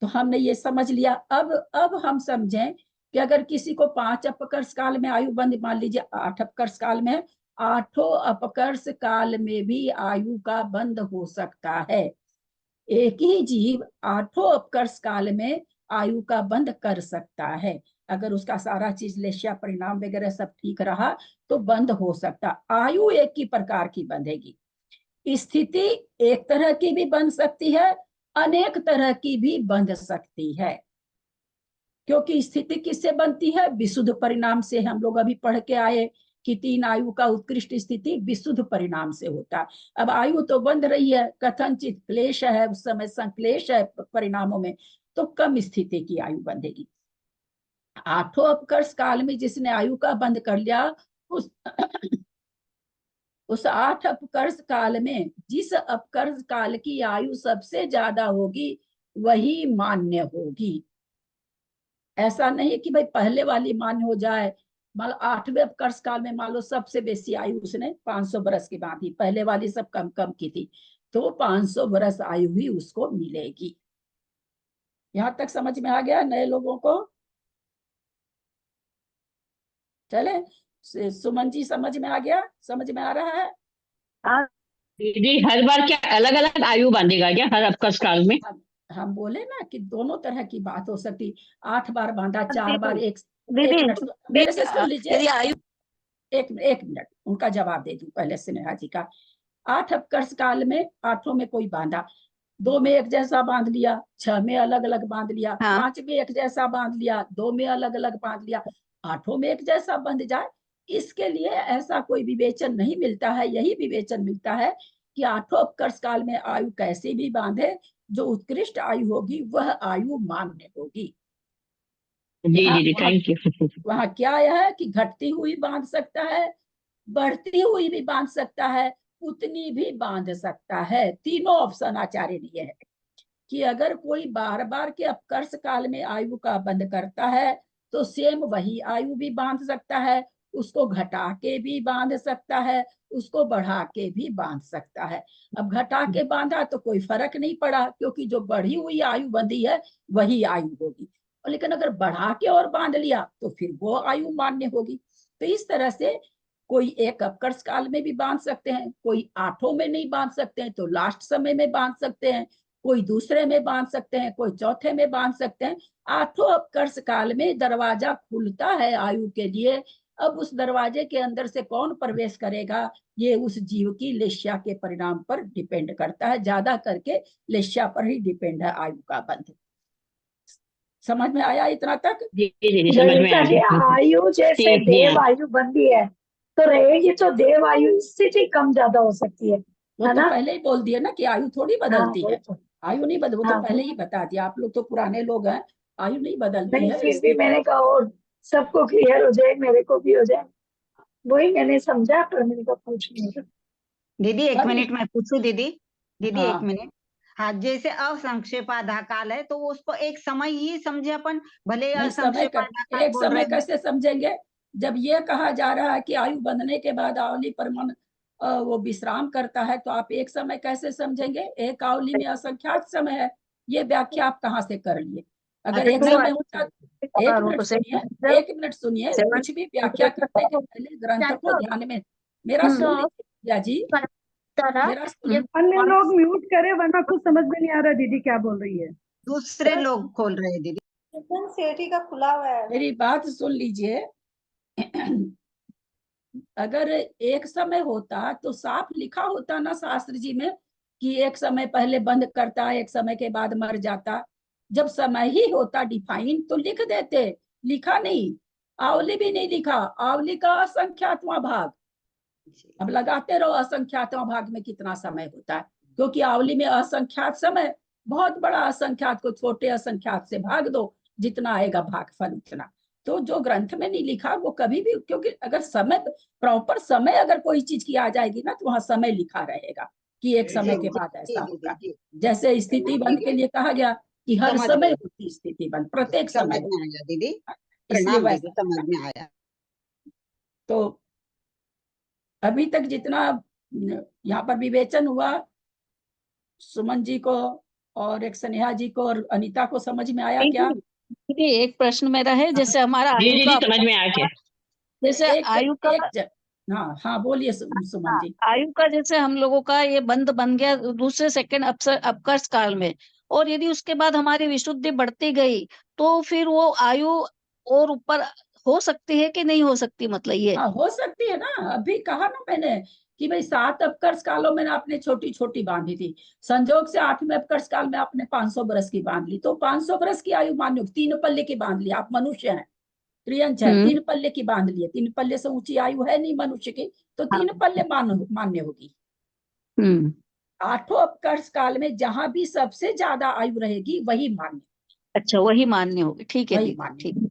तो हमने ये समझ लिया। अब हम समझें कि अगर किसी को 5 अपकर्ष काल में आयु बंध, मान लीजिए 8 अपकर्ष काल में, 8 अपकर्ष काल में भी आयु का बंध हो सकता है। एक ही जीव 8 अपकर्ष काल में आयु का बंध कर सकता है, अगर उसका सारा चीज लेस्या परिणाम वगैरह सब ठीक रहा तो बंद हो सकता। आयु एक ही प्रकार की बंधेगी, स्थिति एक तरह की भी बन सकती है, अनेक तरह की भी बन सकती है। क्योंकि स्थिति किससे बनती है? विशुद्ध परिणाम से। हम लोग अभी पढ़ के आए कि 3 आयु का उत्कृष्ट स्थिति विशुद्ध परिणाम से होता है। अब आयु तो बंध रही है, कथनचित क्लेश है, उस समय संक्लेश है परिणामों में, तो कम स्थिति की आयु बंधेगी। 8 अपकर्ष काल में जिसने आयु का बंध कर लिया, उस 8 अपकर्ष काल में जिस अपकर्ष काल की आयु सबसे ज्यादा होगी वही मान्य होगी। ऐसा नहीं कि भाई पहले वाली मान्य हो जाए। मान लो 8वें अपकर्ष काल में मान लो सबसे बेसी आयु उसने 500 बरस की बांधी, पहले वाली सब कम कम की थी, तो 500 बरस आयु ही उसको मिलेगी। यहां तक समझ में आ गया नए लोगों को? चले, सुमन जी समझ में आ गया? समझ में आ रहा है? हाँ दीदी हर बार क्या अलग अलग आयु बांधेगा क्या हर अपकर्ष काल में? हम बोले ना कि दोनों तरह की बात हो सकती। 8 बार बांधा, 4 बार, एक दीदी मिनट मेरे से सुन लीजिए, यदि आयु एक मिनट उनका जवाब दे दूं पहले स्नेहा जी का। 8 अपकर्ष काल में 8 में कोई बांधा, 2 में एक जैसा बांध लिया, 6 में अलग अलग बांध लिया, हाँ। 5 में एक जैसा बांध लिया, 2 में अलग अलग बांध लिया, 8 में एक जैसा बंध जाए, इसके लिए ऐसा कोई विवेचन नहीं मिलता है। यही विवेचन मिलता है कि 8 अपकर्ष काल में आयु कैसे भी बांधे, जो उत्कृष्ट आयु होगी वह आयु मान्य होगी। जी दीदी थैंक यू। वहां क्या है कि घटती हुई बांध सकता है, बढ़ती हुई भी बांध सकता है, उतनी भी बांध सकता है। तीनों ऑप्शन आचार्य दिए हैं कि अगर कोई बार बार के अपकर्ष काल में आयु का बंध करता है तो सेम वही आयु भी बांध सकता है, उसको घटा के भी बांध सकता है, उसको बढ़ा के भी बांध सकता है। अब घटा के बांधा तो कोई फर्क नहीं पड़ा, क्योंकि जो बढ़ी हुई आयु बंधी है वही आयु होगी। लेकिन अगर बढ़ा के और बांध लिया तो फिर वो आयु मान्य होगी। तो इस तरह से कोई एक अपकर्ष काल में भी बांध सकते हैं, कोई 8 में नहीं बांध सकते हैं तो लास्ट समय में बांध सकते हैं, कोई दूसरे में बांध सकते हैं, कोई चौथे में बांध सकते हैं। 8 अपकर्ष काल में दरवाजा खुलता है आयु के लिए। अब उस दरवाजे के अंदर से कौन प्रवेश करेगा, ये उस जीव की लेश्या के परिणाम पर डिपेंड करता है। ज्यादा करके लेश्या पर ही डिपेंड है आयु का बंध। समझ में आया इतना तक? जी दीदी समझ में आ ललिता जी, गया। आयु जैसे ठीक नहीं देव आता। आयु बंदी है तो रहेगी तो देव आयु इससे भी कम ज्यादा हो सकती है वो तो ना? पहले ही बोल दिया ना कि आयु थोड़ी हाँ, बदलती वही है। तो। आयु नहीं बदल, वो तो हाँ, पहले ही बता दिया। आप लोग तो पुराने लोग हैं, आयु नहीं बदलती नहीं है। फिर भी मैंने कहा और सबको क्लियर हो जाए, मेरे को भी हो जाए, वही मैंने समझा, पर मेरे को पूछ नहीं। दीदी एक अभी- मिनट मैं पूछूं दीदी? दीदी हाँ। एक मिनट। हाँ, जैसे असंक्षेपाधा काल है तो उसको एक समय ही समझे अपन, भले नहीं, असंक्षेपाधा काल एक बोल समय रहे हैं। कैसे समझेंगे जब ये कहा जा रहा है कि आयु बंधने के बाद आवली पर मन वो विश्राम करता है, तो आप एक समय कैसे समझेंगे? एक आवली में असंख्यात समय है, ये व्याख्या आप कहाँ से कर लिए? अगर एक नहीं, समय होता, एक मिनट सुनिए, एक मिनट सुनिए, कुछ भी व्याख्या करने के पहले ग्रंथ को ध्यान में मेरा सुन लीजिए भैया जी, मेरा सुनिए। अन्य लोग म्यूट करे वरना कुछ समझ में नहीं आ रहा दीदी क्या बोल रही है। दूसरे लोग खोल रहे हैं दीदी। सेठी का खुला हुआ है। मेरी बात सुन लीजिए। अगर एक समय होता तो साफ लिखा होता ना शास्त्र जी में कि एक समय पहले बंद करता, एक समय के बाद मर जाता। जब समय ही होता डिफाइन तो लिख देते, लिखा नहीं। आवली भी नहीं लिखा, आवली का असंख्यातवां भाग। अब लगाते रहो असंख्यातवां भाग में कितना समय होता है, क्योंकि आवली में असंख्यात समय, बहुत बड़ा असंख्यात को छोटे असंख्यात से भाग दो, जितना आएगा भागफल उतना। तो जो ग्रंथ में नहीं लिखा वो कभी भी, क्योंकि अगर समय प्रॉपर समय अगर कोई चीज की आ जाएगी ना तो वहां समय लिखा रहेगा कि एक समय के बाद ऐसा होगा। जैसे स्थिति बंद के लिए कहा गया कि हर समझ समय गई। होती स्थिति बंद, प्रत्येक समझ समय में आया दीदी, इसलिए प्रणाम दीदी, वैसा। समझ में आया। तो अभी तक जितना यहाँ पर विवेचन हुआ, सुमन जी को और एक स्नेहा जी को और अनीता को समझ में आया क्या? दीदी एक प्रश्न मेरा है, जैसे हमारा जी आयु दीदी का समझ में आ गया। जैसे आयु का हाँ हाँ, बोलिए सुमन जी। आयु का जैसे हम लोगों का ये बंद बन गया दूसरे सेकंड अपकर्ष काल में, और यदि उसके बाद हमारी विशुद्धि बढ़ती गई तो फिर वो आयु और ऊपर हो सकती है कि नहीं हो सकती, मतलब ये? हाँ, हो सकती है ना। अभी कहा ना मैंने कि भाई 7 अपकर्ष कालों में आपने छोटी छोटी बांधी थी, संजोग से 8वें अपकर्ष काल में आपने 500 बरस की बांध ली, तो 500 बरस की आयु मान्य। 3 पल्ले की बांध ली, आप मनुष्य हैं, त्रियंश है, 3 पल्ले की बांध लिए। 3 पल्ले से ऊंची आयु है नहीं मनुष्य की, तो 3 पल्ले मान्य होगी। 8 अपकर्ष काल में जहां भी सबसे ज्यादा आयु रहेगी वही मान्य, अच्छा, वही मान्य होगी। ठीक है वही दीदी, मान्य।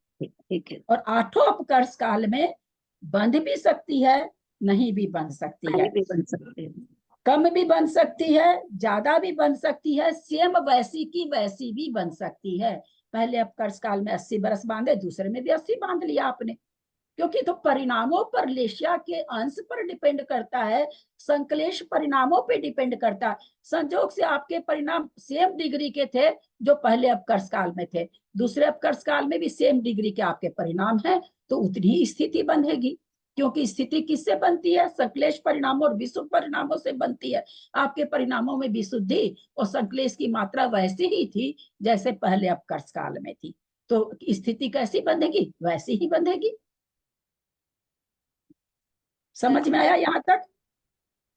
ठीक है। और 8 अपकर्ष काल में बंध भी सकती है, नहीं भी बन सकती है, भी बन सकते हैं। कम भी बन सकती है, ज्यादा भी बन सकती है, सेम वैसी की वैसी भी बन सकती है। पहले अपकर्ष काल में 80 बरस बांधे, दूसरे में भी 80 बांध लिया आपने, क्योंकि तो परिणामों पर, लेशिया के अंश पर डिपेंड करता है, संकलेश परिणामों पे डिपेंड करता है। संजोग से आपके परिणाम सेम डिग्री के थे जो पहले अपकर्ष काल में थे, दूसरे अपकर्ष काल में भी सेम डिग्री के आपके परिणाम हैं, तो उतनी ही स्थिति बंधेगी। क्योंकि स्थिति किससे बनती है? संकलेश परिणामों और विशुद्ध परिणामों से बनती है। आपके परिणामों में विशुद्धि और संकलेश की मात्रा वैसी ही थी जैसे पहले अपकर्ष काल में थी, तो स्थिति कैसी बंधेगी? वैसी ही बंधेगी। समझ में आया यहाँ तक?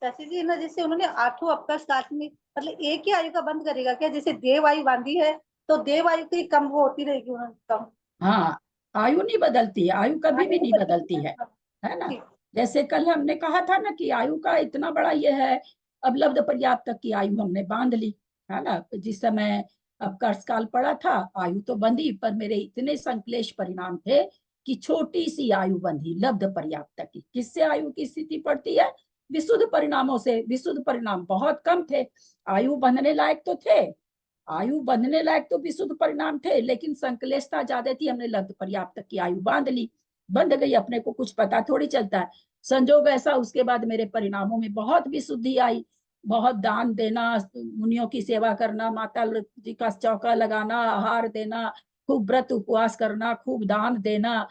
शशि जी ना, जैसे उन्होंने 8 अपकर्ष काल में मतलब एक ही आयु का बंद करेगा क्या? जैसे देव आयु बांधी है तो देव आयु की कम वो होती रहेगी उन्होंने कम। हाँ, आयु नहीं बदलती है, आयु कभी भी नहीं बदलती है ना। जैसे कल हमने कहा था ना कि आयु का इतना बड़ा ये है, अब लब्ध पर्याप्त तक की आयु हमने बांध ली, है ना। जिस समय अपकर्ष काल पड़ा था आयु तो बंधी, पर मेरे इतने संकलेश परिणाम थे कि छोटी सी आयु बंधी लब्ध पर्याप्त तक की। किससे आयु की स्थिति पड़ती है? विशुद्ध परिणामों से। विशुद्ध परिणाम बहुत कम थे, आयु बंधने लायक तो थे, आयु बंधने लायक तो विशुद्ध परिणाम थे, लेकिन संकलेशता ज्यादा थी, हमने लब्ध पर्याप्त तक की आयु बांध ली। बंध गई, अपने को कुछ पता थोड़ी चलता है। संजोग ऐसा, उसके बाद मेरे परिणामों में बहुत विशुद्धि आई। बहुत दान देना, मुनियों की सेवा करना, माता जी का चौका लगाना, आहार देना, खूब व्रत उपवास करना, खूब दान देना,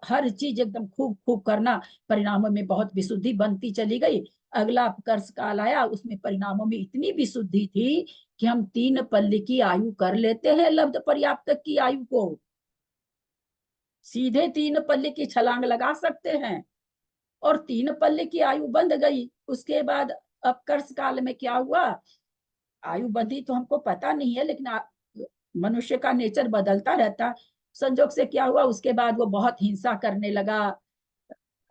हर चीज एकदम खूब खूब करना। परिणामों में बहुत विशुद्धि बनती चली गई। अगला कर्ष काल आया, उसमें परिणामों में इतनी विशुद्धि थी कि हम 3 पल्ले की आयु कर लेते हैं, लब्ध पर्याप्त की आयु को सीधे 3 पल्ले की छलांग लगा सकते हैं। और 3 पल्ले की आयु बंध गई। उसके बाद अब कर्ष काल में क्या हुआ, आयु बंधी तो हमको पता नहीं है, लेकिन मनुष्य का नेचर बदलता रहता। संजोग से क्या हुआ, उसके बाद वो बहुत हिंसा करने लगा,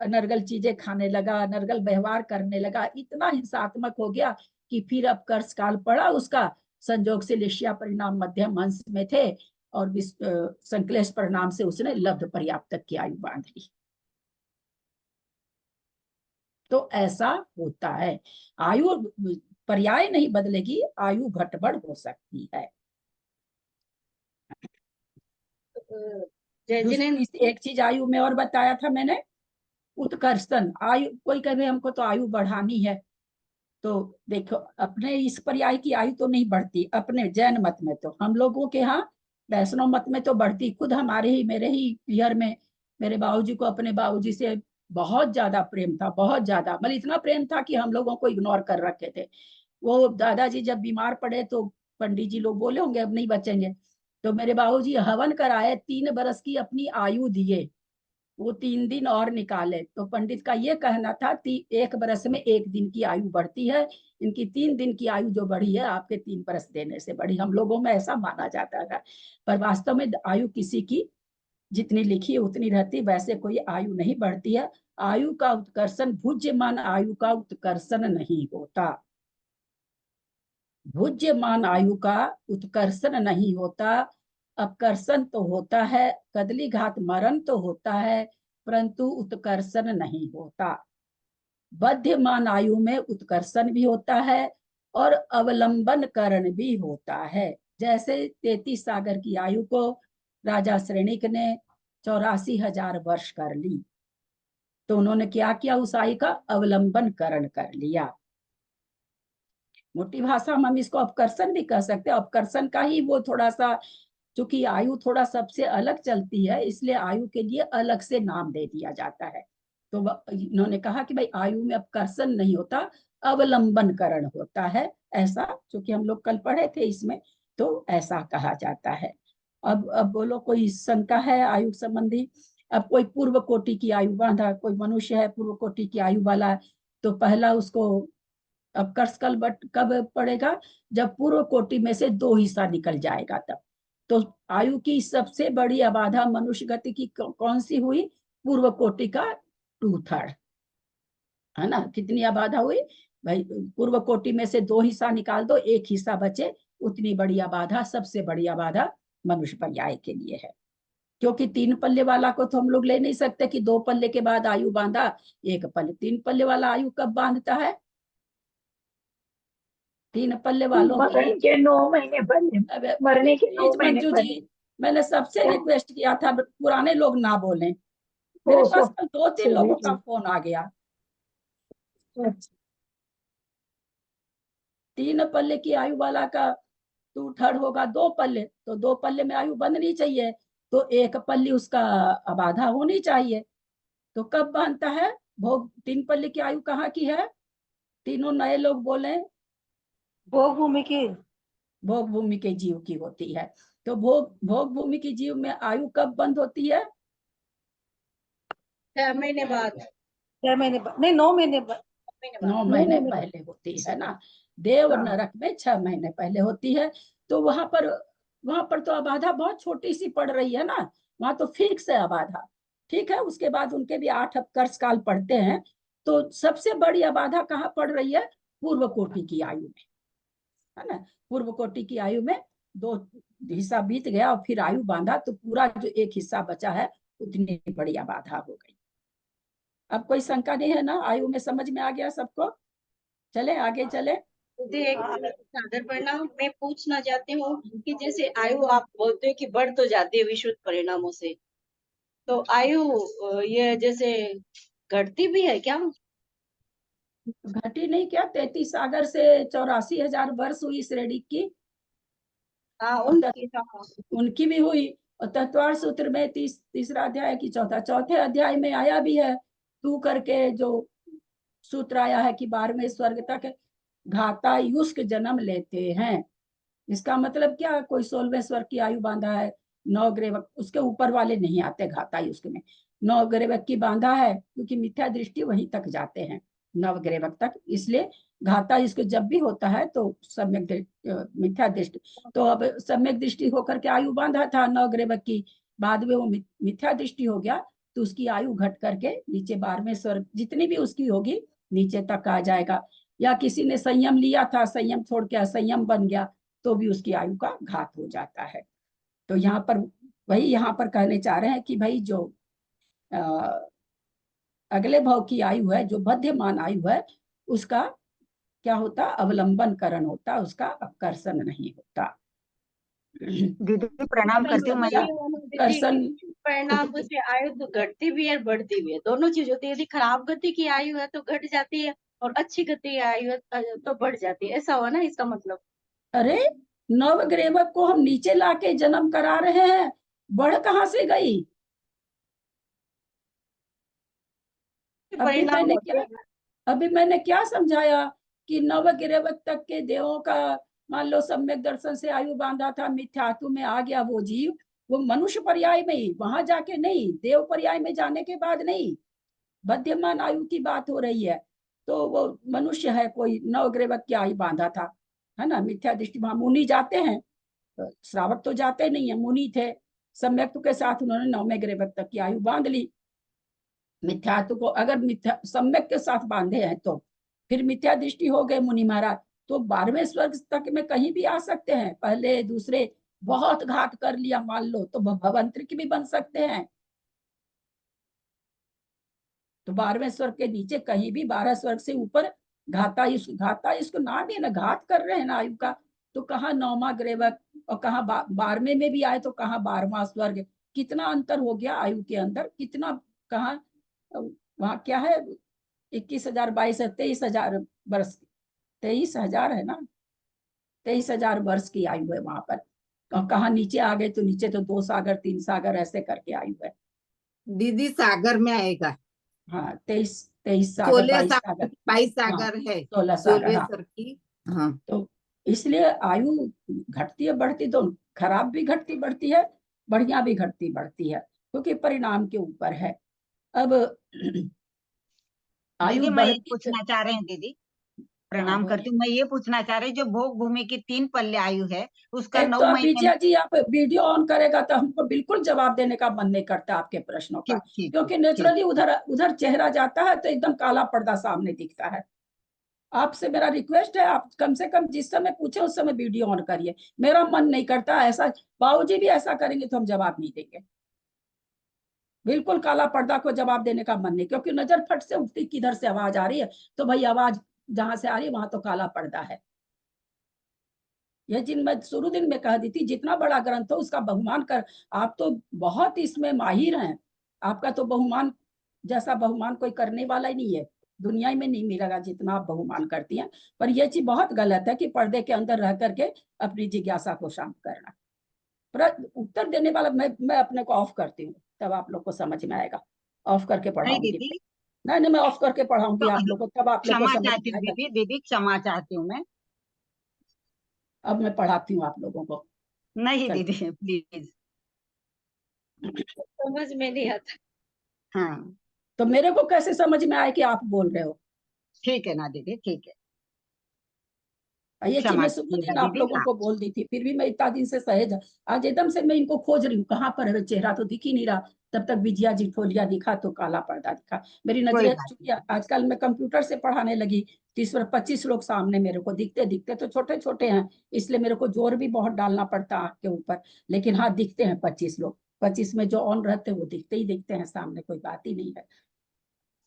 नरगल चीजें खाने लगा, नरगल व्यवहार करने लगा, इतना हिंसात्मक हो गया कि फिर अब कर्ष काल पड़ा उसका। संजोग से लिष्या परिणाम मध्यम अंश में थे, और संक्लेश परिणाम से उसने लब्ध पर्याप्त की आयु बांध ली। तो ऐसा होता है। आयु पर्याय नहीं बदलेगी, आयु घटबढ़ हो सकती है। एक चीज आयु में और बताया था मैंने, उत्कर्षण आयु। कोई कहे हमको तो आयु बढ़ानी है, तो देखो अपने इस पर्याय की आयु तो नहीं बढ़ती। अपने जैन मत में तो, हम लोगों के यहाँ वैष्णव मत में तो बढ़ती। खुद हमारे ही मेरे ही पियर में मेरे बाबूजी को अपने बाबूजी से बहुत ज्यादा प्रेम था, बहुत ज्यादा, मतलब इतना प्रेम था कि हम लोगों को इग्नोर कर रखे थे। वो दादाजी जब बीमार पड़े तो पंडित जी लोग बोले होंगे अब नहीं बचेंगे, तो मेरे बाबूजी हवन कराए, 3 बरस की अपनी आयु दिए, वो 3 दिन और निकाले। तो पंडित का ये कहना था 1 बरस में 1 दिन की आयु बढ़ती है, इनकी 3 दिन की आयु जो बढ़ी है आपके 3 बरस देने से बढ़ी। हम लोगों में ऐसा माना जाता है, पर वास्तव में आयु किसी की जितनी लिखी है उतनी रहती, वैसे कोई आयु नहीं बढ़ती है। आयु का उत्कर्षण भुज्यमान आयु का उत्कर्षण नहीं होता। भुज्यमान आयु का उत्कर्षण नहीं होता, अपकर्षण तो होता है, कदली घात मरण तो होता है, परंतु उत्कर्षण नहीं होता। बध्यमान आयु में उत्कर्षण भी होता है और अवलंबन करण भी होता है। जैसे 33 सागर की आयु को राजा श्रेणिक ने 84,000 वर्ष कर ली, तो उन्होंने क्या किया, उस आयु का अवलंबन करण कर लिया। मोटी भाषा में हम इसको अपकर्षण भी कह सकते हैं। अपकर्षण का ही वो थोड़ा सा, चूंकि आयु थोड़ा सबसे अलग चलती है, इसलिए आयु के लिए अलग से नाम दे दिया जाता है। तो इन्होंने कहा कि भाई आयु में अपकर्षण नहीं होता, अवलंबन करण होता है। ऐसा चूंकि हम लोग कल पढ़े थे इसमें, तो ऐसा कहा जाता है। अब बोलो कोई शंका है आयु संबंधी? अब कोई पूर्व कोटि की आयु बांधा, कोई मनुष्य है पूर्व कोटि की आयु वाला, तो पहला उसको अब कर्ष कल कब पड़ेगा, जब पूर्व कोटि में से 2 हिस्सा निकल जाएगा तब। तो आयु की सबसे बड़ी अबाधा मनुष्य गति की कौन सी हुई, पूर्व कोटि का 2/3, है ना। कितनी अबाधा हुई भाई, पूर्व कोटि में से 2 हिस्सा निकाल दो, 1 हिस्सा बचे, उतनी बड़ी अबाधा, सबसे बड़ी अबाधा मनुष्य पर्याय के लिए है। क्योंकि 3 पल्ले वाला को तो हम लोग ले नहीं सकते कि 2 पल्ले के बाद आयु बांधा, 1 पल्ले। 3 पल्ले वाला आयु कब बांधता है? 3 पल्ले वालों मरण के 9 महीने पहले, मरने के 9 महीने मंजू पहले। जी, मैंने सबसे क्या? रिक्वेस्ट किया था पुराने लोग ना बोलें। मेरे पास कल 2-3 लोगों का फोन आ गया। 3 पल्ले की आयु वाला का 2/3 होगा 2 पल्ले, तो 2 पल्ले में आयु बंधनी चाहिए, तो 1 पल्ली उसका अबाधा होनी चाहिए। तो कब बांधता है भोग? 3 पल्ले की आयु कहाँ की है? तीनों नए लोग बोले। भोग भूमि की। भोग भूमि के जीव की होती है। तो भोग भूमि की जीव में आयु कब बंद होती है? 6 महीने बाद। 6 महीने बाद नहीं, 9 महीने बाद। 9 महीने पहले होती है ना। देव नरक में 6 महीने पहले होती है। तो वहां पर तो अबाधा बहुत छोटी सी पड़ रही है ना, वहां तो फिक्स है अबाधा। ठीक है, उसके बाद उनके भी 8 कर्ष काल पड़ते हैं। तो सबसे बड़ी अबाधा कहाँ पड़ रही है? पूर्व कोटि की आयु में, है ना। पूर्व कोटि की आयु में 2 हिस्सा बीत गया और फिर आयु बांधा, तो पूरा जो 1 हिस्सा बचा है, उतनी बड़ी अबाधा हो गई। अब कोई शंका नहीं है ना, आयु में समझ में आ गया सबको? चले आगे चले। सादर परिणाम मैं पूछना चाहती हूँ कि जैसे आयु आप बोलते हो कि बढ़ तो जाती है विशुद्ध परिणामों से, तो आयु ये जैसे घटती भी है क्या? घटी नहीं क्या, 33 सागर से 84,000 वर्ष हुई श्रेणी की। हाँ और उनकी, हाँ। उनकी भी हुई। और तत्वार सूत्र में तीसरा अध्याय की चौथे अध्याय में आया भी है, तू करके जो सूत्र आया है कि 12वें स्वर्ग तक घातायुष्क जन्म लेते हैं। इसका मतलब क्या, कोई 16वें स्वर्ग की आयु बांधा है, 9 ग्रेवक, उसके ऊपर वाले नहीं आते घातायुष्क में। 9 ग्रेवक की बांधा है, क्योंकि मिथ्या दृष्टि वहीं तक जाते हैं, 9 ग्रेवक तक, इसलिए घातायुष्क जब भी होता है तो सम्यक मिथ्या दृष्टि। तो अब सम्यक दृष्टि होकर के आयु बांधा था 9 ग्रेवक की, बाद में वो मिथ्या दृष्टि हो गया, तो उसकी आयु घट करके नीचे 12वें स्वर्ग जितनी भी उसकी होगी नीचे तक आ जाएगा। या किसी ने संयम लिया था, संयम छोड़ के असंयम बन गया, तो भी उसकी आयु का घात हो जाता है। तो यहाँ पर वही यहाँ पर कहने चाह रहे हैं कि भाई जो अगले भाव की आयु है, जो बध्यमान आयु है, उसका क्या होता, अवलंबन करण होता, उसका आकर्षण नहीं होता। दीदी प्रणाम करती हूँ मैं। आकर्षण परिणाम से आयु तो घटती भी है बढ़ती भी है, दोनों चीज होती है। यदि खराब गति की आयु है तो घट जाती है, और अच्छी गति की आयु है तो बढ़ जाती है, ऐसा हुआ ना इसका मतलब। अरे, नवग्रेवक को हम नीचे लाके जन्म करा रहे हैं, बढ़ कहाँ से गई? परिणाम होते हैं। अभी मैंने क्या समझाया कि नवग्रेवक तक के देवों का, मान लो सम्यक दर्शन से आयु बांधा था, मिथ्यात्व में आ गया वो जीव, वो मनुष्य पर्याय में ही, वहां जाके नहीं, देव पर्याय में जाने के बाद नहीं, बध्यमान आयु की बात हो रही है। तो वो मनुष्य है, कोई नवग्रेवक की आयु बांधा था, है ना, मिथ्या दृष्टि। वहां मुनि जाते हैं, श्रावक तो जाते नहीं है, मुनि थे, सम्यक के साथ उन्होंने 9वें ग्रेवक तक की आयु बांध ली। मिथ्यात्व को अगर मिथ्या सम्यक के साथ बांधे हैं तो फिर मिथ्या दृष्टि हो गए मुनि महाराज, तो 12वें स्वर्ग तक में कहीं भी आ सकते हैं, पहले दूसरे, बहुत घात कर लिया मान लो तो भवंतरिक भी बन सकते हैं। तो 12वें स्वर्ग के नीचे कहीं भी, 12 स्वर्ग से ऊपर घाता इसको नाम ही है ना, घात कर रहे हैं ना आयु का। तो कहाँ 9वां ग्रेवक, और कहाँ 12वें में भी आए तो कहाँ 12वां स्वर्ग, कितना अंतर हो गया आयु के अंदर, कितना, कहाँ वहां क्या है, 21,000 22 23,000 वर्ष, 23,000 है ना, 23,000 वर्ष की आयु है वहां पर। और कहाँ नीचे आ गए तो नीचे तो 2 सागर 3 सागर ऐसे करके आयु है। दीदी सागर में आएगा, हाँ, 23 सागर 16 22 सागर सागर, 22 हाँ सागर है, 16 सागर, 16 हाँ। सर की। हाँ, तो इसलिए आयु घटती है बढ़ती, तो खराब भी घटती बढ़ती है, बढ़िया भी घटती बढ़ती है, क्योंकि परिणाम के ऊपर है। अब आयु दीदी मैं ये बढ़ती पूछना चाह रहे हैं दीदी, हाँ प्रणाम करती बोलिए। हूँ, मैं ये पूछना चाह रही हूँ, जो भोग भूमि की 3 पल्ले आयु है उसका एक 9 तो आप महीने विजया जी, आप वीडियो ऑन करेगा तो हमको बिल्कुल जवाब देने का मन नहीं करता आपके प्रश्नों का, ठीक ठीक ठीक क्योंकि ठीक। नेचुरली उधर उधर चेहरा जाता है तो एकदम काला पर्दा सामने दिखता है। आपसे मेरा रिक्वेस्ट है, आप कम से कम जिस समय पूछे उस समय वीडियो ऑन करिए, मेरा मन नहीं करता ऐसा, बाबूजी भी ऐसा करेंगे तो हम जवाब नहीं देंगे, बिल्कुल काला पर्दा को जवाब देने का मन नहीं, क्योंकि नजर फट से उठती किधर से आवाज आ रही है, तो भाई आवाज जहां से आ रही है वहां तो काला पर्दा है। यह जिन मैं शुरू दिन में कह दी थी, जितना बड़ा ग्रंथ हो उसका बहुमान कर, आप तो बहुत इसमें माहिर हैं, आपका तो बहुमान जैसा बहुमान कोई करने वाला ही नहीं है, दुनिया में नहीं मिलेगा जितना आप बहुमान करती हैं। पर यह चीज बहुत गलत है कि पर्दे के अंदर रह करके अपनी जिज्ञासा को शांत करना। पर उत्तर देने वाला मैं अपने को ऑफ करती हूँ, तब आप लोग को समझ में आएगा, ऑफ करके नहीं पढ़ाऊंगी। दीदी, नहीं नहीं, मैं ऑफ करके पढ़ाऊंगी तो आप लोग को, तब आप लोग को क्षमा समझ चाहती में हूँ आएगा। दीदी, दीदी क्षमा चाहती हूँ मैं। अब मैं पढ़ाती हूँ आप लोगों को। नहीं चल, दीदी प्लीज। समझ में नहीं आता। हाँ तो मेरे को कैसे समझ में आए कि आप बोल रहे हो? ठीक है ना दीदी, ठीक है, ये चीज क्षमा मैं शुरू कीजिएगा दिन आप दीदी। लोगों हाँ को बोल दी थी, फिर भी मैं इतना दिन से सहेज, आज एकदम से मैं इनको खोज रही हूँ, कहाँ पर है, चेहरा तो दिख ही नहीं रहा। तब तक विजया जी ठोलिया दिखा तो काला पर्दा दिखा, मेरी कोई नजरें बात चूंकि नहीं। आजकल मैं कंप्यूटर से पढ़ाने लगी, 30-25 लोग सामने मेरे को दिखते दिखते, तो छोटे छोटे हैं, इसलिए मेरे को जोर भी बहुत डालना पड़ता है आँख के ऊपर, लेकिन हाँ दिखते हैं 25 लोग, 25 में जो ऑन रहते हैं वो दिखते ही दिखते हैं सामने, कोई बात ही नहीं है।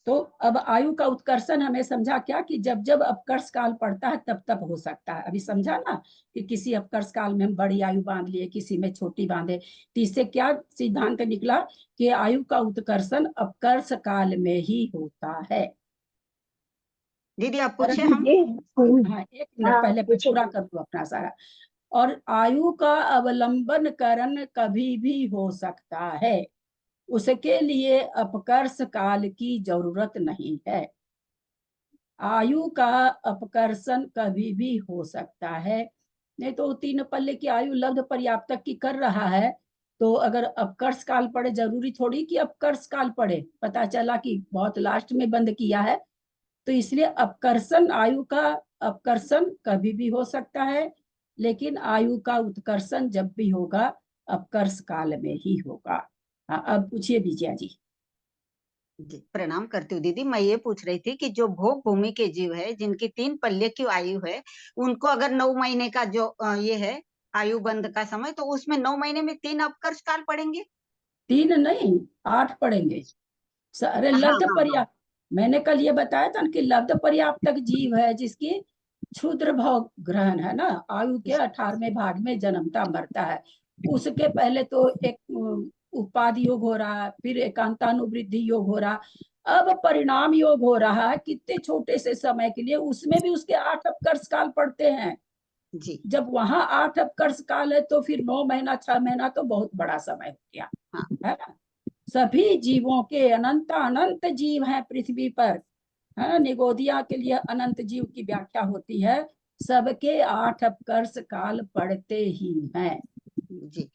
तो अब आयु का उत्कर्षण हमें समझा क्या कि जब जब अपकर्ष काल पड़ता है तब तब हो सकता है। अभी समझा ना कि किसी अपकर्ष काल में हम बड़ी आयु बांध लिए, किसी में छोटी बांधे, तो इससे क्या सिद्धांत निकला कि आयु का उत्कर्षण अपकर्ष काल में ही होता है। दीदी आप और पूछे हम। ये हाँ, एक मिनट पहले मैं पूछो। पूरा कर दूं अपना सारा। और आयु का अवलंबन करण कभी भी हो सकता है, उसके लिए अपकर्ष काल की जरूरत नहीं है। आयु का अपकर्षण कभी भी हो सकता है। नहीं तो 3 पल्ले की आयु लब्ध पर्याप्तक की कर रहा है, तो अगर अपकर्ष काल पड़े, जरूरी थोड़ी कि अपकर्ष काल पड़े, पता चला कि बहुत लास्ट में बंद किया है, तो इसलिए अपकर्षण, आयु का अपकर्षण कभी भी हो सकता है, लेकिन आयु का उत्कर्षण जब भी होगा अपकर्ष काल में ही होगा। हाँ, अब पूछिए विजया जी। जी, प्रणाम करती हूँ दीदी। मैं ये पूछ रही थी कि जो भोग भूमि के जीव है, जिनकी 3 पल्ले की आयु है, उनको अगर 9 महीने का जो ये है आयु बंद का समय, तो उसमें 9 महीने में 3 अपकर्ष काल पड़ेंगे। 3 नहीं 8 पढ़ेंगे। अरे हाँ लब्ध हाँ हाँ। पर्याप्त, मैंने कल ये बताया था कि लब्ध पर्याप्तक जीव है जिसकी क्षुद्र भाव ग्रहण है ना, आयु के 18वें भाग में जन्मता मरता है। उसके पहले तो एक उपाधि योग हो रहा है, फिर एकांतानुवृद्धि योग हो रहा, अब परिणाम योग हो रहा है कितने छोटे से समय के लिए, उसमें भी उसके 8 अपकर्ष काल पड़ते हैं। जी जब वहां 8 अपकर्ष काल है तो फिर 9 महीना 6 महीना तो बहुत बड़ा समय हो गया, हाँ। है ना। सभी जीवों के अनंत अनंत जीव हैं पृथ्वी पर, है। निगोदिया के लिए अनंत जीव की व्याख्या होती है, सबके 8 अपकर्ष काल पड़ते ही हैं। जी,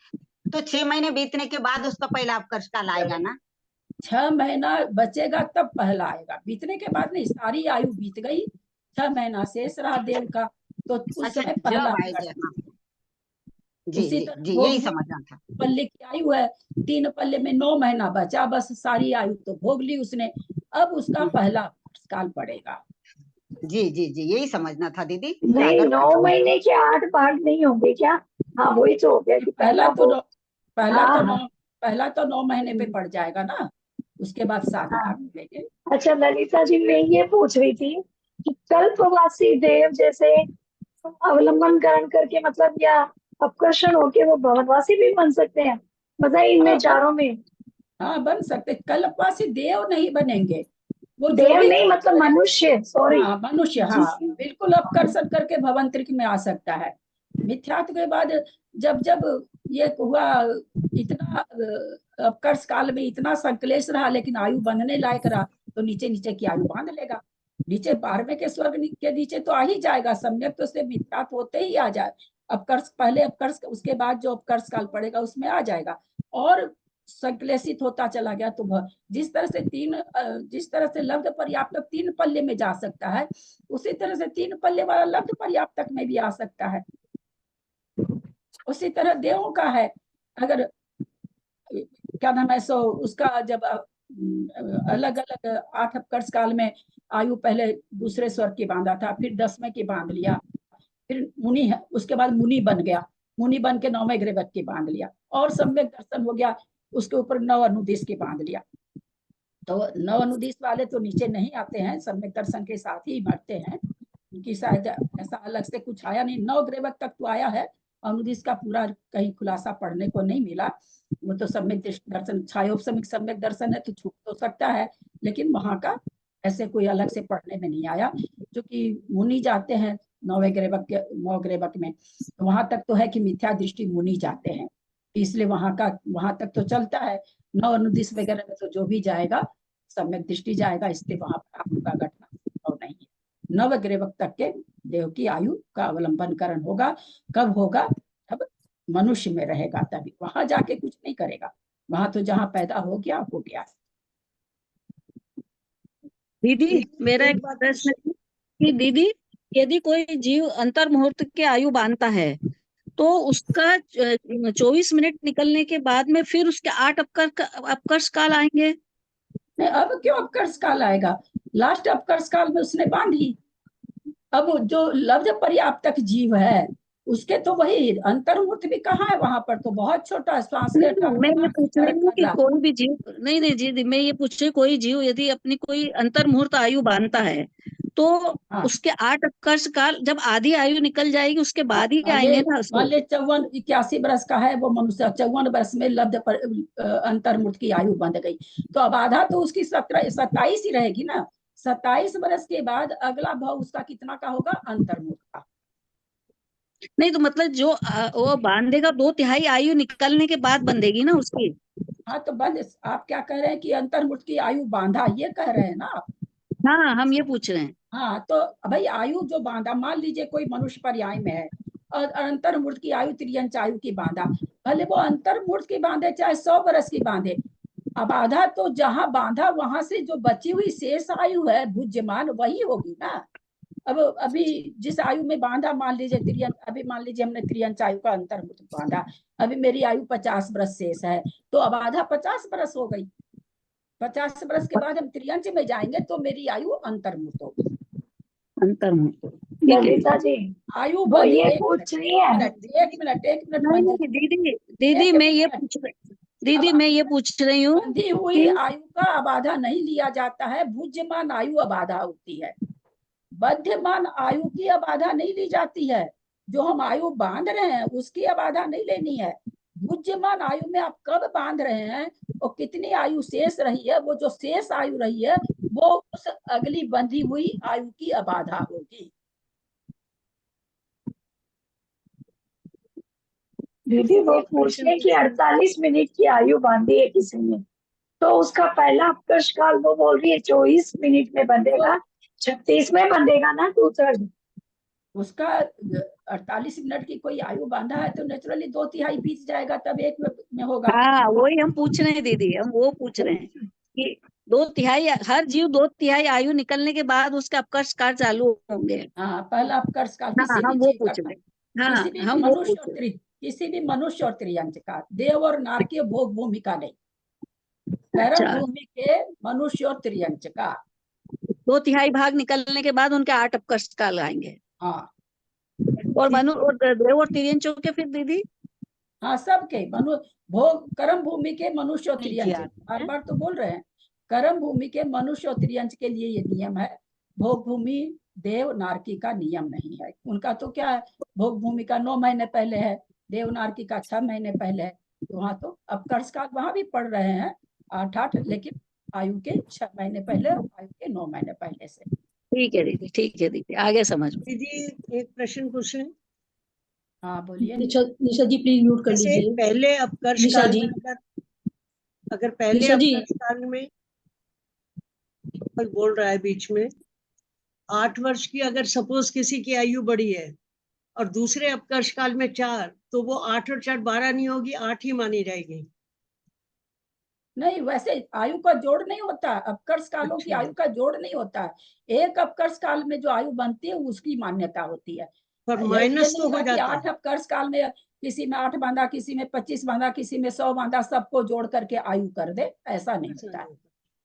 तो 6 महीने बीतने के बाद उसका पहला अपकर्ष काल आएगा ना। 6 महीना बचेगा तब पहला आएगा, बीतने के बाद नहीं, सारी आयु बीत गई, 6 महीना शेष रहा देव का, तो उस अच्छा, समय पहला जब आएगा। हाँ। जी उसी जी तरह जी, भोग यही भूमि समझना था। पल्ले की आयु है, 3 पल्ले में 9 महीना बचा, बस सारी आयु तो भोग ली उसने, अब उसका पहला काल पड़ेगा। जी जी जी, यही समझना था दीदी। नहीं, सागर 9 महीने के 8 भाग नहीं होंगे क्या? हाँ, वही तो हो गया कि पहला तो वो। 9 पहला हाँ तो हाँ 9 पहला तो 9 महीने पे पड़ जाएगा ना, उसके बाद 7 हाँ। भाग मिलेंगे। अच्छा ललिता जी, मैं ये पूछ रही थी कि कल्पवासी देव जैसे अवलंबन करण करके, मतलब या अपकर्षण होके वो भवनवासी भी बन सकते हैं, मतलब इनमें हाँ चारों में? हाँ बन सकते, कल्पवासी देव नहीं बनेंगे, वो जो देव भी नहीं, मतलब करे, मनुष्य, सॉरी। हाँ मनुष्य, हाँ बिल्कुल अपकर्षण करके भवंतरिक में आ सकता है। मिथ्यात्व के बाद जब जब ये हुआ, इतना अपकर्ष काल में इतना संकलेश रहा, लेकिन आयु बंधने लायक रहा, तो नीचे नीचे की आयु बांध लेगा, नीचे 12वें के स्वर्ग के नीचे तो आ ही जाएगा, सम्यक तो से मिथ्यात्व होते ही आ जाए, अपकर्ष पहले अपकर्ष, उसके बाद जो अपकर्ष काल पड़ेगा उसमें आ जाएगा, और संकलेशित होता चला गया। तो जिस तरह से जिस तरह से लब्ध पर्याप्तक 3 पल्ले में जा सकता है, उसी तरह से 3 पल्ले वाला लब्ध पर्याप्तक में भी आ सकता है। उसी तरह देवों का है, अगर क्या नाम है, सो उसका जब अलग अलग 8 अपकर्ष काल में आयु पहले दूसरे स्वर्ग की बांधा था, फिर 10वें की बांध लिया, फिर मुनि है, उसके बाद मुनि बन गया, मुनि बन के 9वें ग्रेवक की बांध लिया, और सम्यक दर्शन हो गया, उसके ऊपर 9 अनुदेश की बांध लिया। तो 9 अनुदेश वाले तो नीचे नहीं आते हैं, सम्यक दर्शन के साथ ही बढ़ते हैं, उनकी शायद ऐसा अलग से कुछ आया नहीं, 9 ग्रेवक तक तो आया है, अनुदेश का पूरा कहीं खुलासा पढ़ने को नहीं मिला। वो तो सम्यक दर्शन, छायोपसमिक सम्यक दर्शन है तो छूट तो सकता है, लेकिन वहां का ऐसे कोई अलग से पढ़ने में नहीं आया, जो कि मुनि जाते हैं 9वें ग्रेवक के 9 ग्रेवक में, तो वहां तक तो है कि मिथ्या दृष्टि मुनि जाते हैं, इसलिए वहां तक तो चलता है। 9 अनुदिश वगैरह में तो जो भी जाएगा सम्यक दृष्टि जाएगा, इसलिए वहां पर आयु का घटना संभव नहीं है। 9 ग्रेवक तक के देव की आयु का अवलंबन करण होगा, कब होगा, तब मनुष्य में रहेगा, तभी, वहां जाके कुछ नहीं करेगा, वहां तो जहां पैदा हो गया हो गया। दीदी मेरा एक प्रश्न है कि दीदी, यदि कोई जीव अंतर मुहूर्त के आयु बांधता है, तो उसका 24 मिनट निकलने के बाद में फिर उसके 8 अपकर्ष काल आएंगे। नहीं, अब क्यों अपकर्ष काल आएगा, लास्ट अपकर्ष काल में उसने बांधी, अब जो लब्ध पर्याप्तक जीव है उसके तो वही अंतर्मुख भी कहाँ है, वहां पर तो बहुत छोटा श्वास के मैं ये पूछ रही हूँ कि रहा। कोई भी जीव, नहीं जी, मैं ये पूछ रही हूँ, कोई जीव यदि अपनी कोई अंतर्मुहूर्त आयु बांधता है तो हाँ। उसके 8 अपकर्ष काल, जब आधी आयु निकल जाएगी उसके बाद ही आएंगे ना उसमें। मान ले 51-81 वर्ष का है वो मनुष्य, 54 वर्ष में लब्ध पर अंतर्मुहूर्त की आयु बंध गई, तो अब आधा तो उसकी 27 ही रहेगी ना। 27 वर्ष के बाद अगला भाव उसका कितना का होगा, अंतर्मुहूर्त का। नहीं तो मतलब जो वो बांधेगा 2/3 आयु निकलने के बाद बंधेगी ना उसकी। हाँ तो बंद, आप क्या कह रहे हैं कि अंतर्मुहूर्त की आयु बांधा, ये कह रहे हैं ना आप? हाँ, हम ये पूछ रहे हैं। हाँ तो भाई आयु जो बांधा, मान लीजिए कोई मनुष्य पर्याय में है और अंतर्मुहूर्त की आयु तिर्यंच आयु की बांधा, भले वो अंतर्मुहूर्त की बांधे चाहे 100 वर्ष की बांधे, अब आधा तो जहां बांधा वहां से जो बची हुई शेष आयु है भुज्यमान वही होगी ना। अब अभी जिस आयु में बांधा, मान लीजिए त्रियंच, अभी मान लीजिए हमने त्रियंच आयु का अंतर्मुहूर्त बांधा, अभी मेरी आयु 50 वर्ष शेष है, तो अब आधा 50 वर्ष हो गई। 50 वर्ष के बाद हम त्रियंच में जाएंगे तो मेरी आयु अंतर्मुहूर्त होगी। अंतर्मुहूर्त। ललिता जी आयु वो बंधी, ये एक पूछ रही है। मिनट नहीं मंजू, दीदी एक मैं ये मिनट। दीदी अब मैं ये पूछ रही हूँ बंधी हुई आयु का अबाधा नहीं लिया जाता है, भुज्यमान आयु अबाधा होती है। बध्यमान आयु की अबाधा नहीं ली जाती है, जो हम आयु बांध रहे हैं उसकी अबाधा नहीं लेनी है। भुज्यमान आयु में आप कब बांध रहे हैं और कितनी आयु शेष रही है, वो जो शेष आयु रही है वो उस अगली बंधी हुई आयु की अबाधा होगी। दीदी वो पूछ रहे कि 48 मिनट की आयु बांधी है किसी ने, तो उसका पहला अपकर्ष काल वो बोल रही है 24 मिनट में बंधेगा, 36 में बंधेगा ना 2/3। उसका 48 मिनट की कोई आयु बांधा है तो नेचुरली 2/3 बीत जाएगा, तब 1 में होगा। हाँ वही हम पूछ रहे हैं दीदी, हम वो पूछ रहे हैं कि 2/3 हर जीव 2/3 आयु निकलने के बाद उसके अपकर्ष काल चालू होंगे। हाँ पहला अपकर्ष काल हाँ किसी भी हम वो जीव का, पूछ रहे हैं। हाँ किसी भी हम वो मनुष्य पूछ और रहे हैं। किसी भी मनुष्य और त्रियंच का, देव और नारकीय भोग भूमि का नहीं, कर्म अच्छा, भूमि के मनुष्य और त्रियंच का। 2/3 भाग निकलने के बाद उनके 8 अपकर्ष काल आएंगे। हाँ और मनु और देव और तिर्यंचों के फिर दीदी। हाँ सबके मनु भोग कर्म भूमि के मनुष्य और त्रियंच, बार बार तो बोल रहे हैं, कर्म भूमि के मनुष्य और त्रियंच के लिए ये नियम है। भोग भूमि देव नारकी का नियम नहीं है, उनका तो क्या है, भोग भूमि का 9 महीने पहले है, देव नारकी का 6 महीने पहले है, तो वहां तो अपकर्ष काल वहां भी पढ़ रहे हैं 8-8, लेकिन आयु के 6 महीने पहले, आयु के 9 महीने पहले से। ठीक है दीदी, ठीक है दीदी, आगे समझ में। दीदी एक प्रश्न पूछें? हाँ बोलिए। निशा जी प्लीज म्यूट कर जैसे लीजिए। पहले अपकर्ष निशा काल जी, में अगर पहले निशा जी। अपकर्ष काल में कोई बोल रहा है बीच में, 8 वर्ष की अगर सपोज किसी की आयु बढ़ी है और दूसरे अपकर्ष काल में 4, तो वो 8 और 4 12 नहीं होगी, 8 ही मानी जाएगी। नहीं, वैसे आयु का जोड़ नहीं होता, अपकर्ष कालों की आयु का जोड़ नहीं होता है। एक अपकर्ष काल में जो आयु बनती है उसकी मान्यता होती है। पर ये माइनस तो नहीं हो होगा कि जाता 8 अपकर्ष काल में किसी में 8 बांधा, किसी में 25 बांधा, किसी में 100 बांधा, सबको जोड़ करके आयु कर दे, ऐसा नहीं होता है।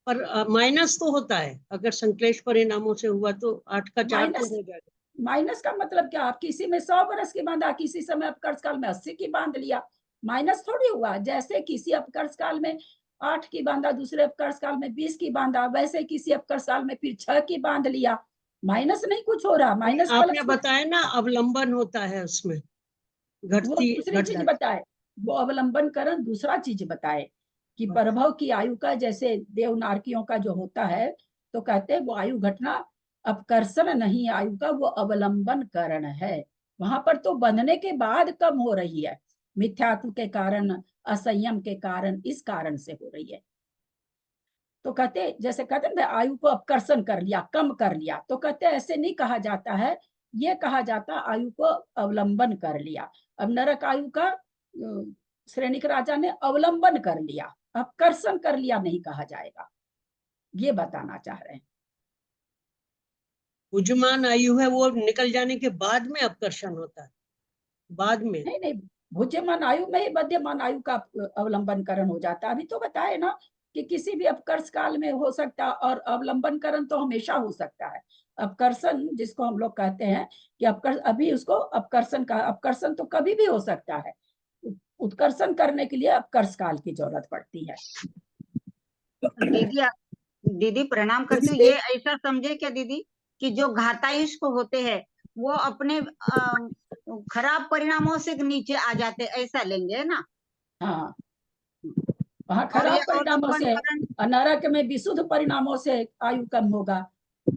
पर माइनस तो होता है, अगर संश्लेष परिणामों से हुआ तो 8 का 4 तो हो जाएगा। माइनस का मतलब क्या, आप किसी में 100 वर्ष की बांधा, किसी समय अपकर्ष काल में 80 की बांध लिया, माइनस थोड़ी हुआ। जैसे किसी अपकर्ष काल में 8 की बांधा, दूसरे अपकर्ष काल में 20 की बांधा, वैसे किसी अपकर्ष काल में फिर 6 की बांध लिया, माइनस नहीं कुछ हो रहा। माइनस आपने बताया ना अवलंबन होता है उसमें, वो घटती दूसरी चीज बताए, वो अवलंबन करण दूसरा चीज बताए कि प्रभव की आयु का, जैसे देव नारकियों का जो होता है, तो कहते हैं वो आयु घटना अपकर्षण नहीं, आयु का वो अवलंबन करण है। वहां पर तो बंधने के बाद कम हो रही है, मिथ्यात्व के कारण, असंयम के कारण, इस कारण से हो रही है। तो कहते, जैसे कहते हैं आयु को अपकर्षण कर लिया, कम कर लिया, तो कहते ऐसे नहीं कहा जाता है, ये कहा जाता आयु को अवलंबन कर लिया। अब नरक आयु का श्रेणिक राजा ने अवलंबन कर लिया, अपकर्षण कर लिया नहीं कहा जाएगा, ये बताना चाह रहे हैं। भुजमान आयु है वो निकल जाने के बाद में अपकर्षण होता है, बाद में। नहीं, भुज्यमान आयु में ही बध्यमान आयु का अवलंबन करण हो जाता है। अभी तो बताए ना, कि किसी भी अपकर्ष काल में हो सकता है, और अवलंबन करण तो हमेशा हो सकता है। अपकर्षण जिसको हम लोग कहते हैं कि अपकर्ष, अभी उसको अपकर्षण का, अपकर्षण तो कभी भी हो सकता है। उत्कर्षण करने के लिए अपकर्ष काल की जरूरत पड़ती है। दीदी प्रणाम करती हूँ। ये ऐसा समझे क्या दीदी कि जो घातायुष को होते हैं वो अपने खराब परिणामों से नीचे आ जाते, ऐसा लेंगे, है ना? हाँ, वहाँ और खराब ये परिणामों से, अवलंबन नरक में विशुद्ध परिणामों से आयु कम होगा,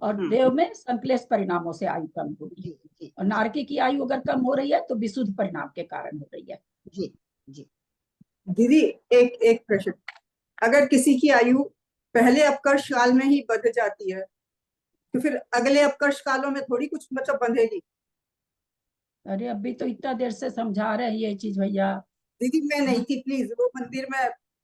और देव में संक्लेश परिणामों से आयु कम होगी। जी जी और नारकी की आयु अगर कम हो रही है तो विशुद्ध परिणाम के कारण हो रही है। जी जी। दीदी एक एक प्रश्न, अगर किसी की आयु पहले अपकर्ष काल में ही बढ़ जाती है तो फिर अगले अपकर्ष कालों में थोड़ी कुछ मतलब बंधेगी? अरे अभी तो इतना देर से समझा रहे हैं ये चीज भैया। दीदी मैं नहीं थी, प्लीज, वो मंदिर में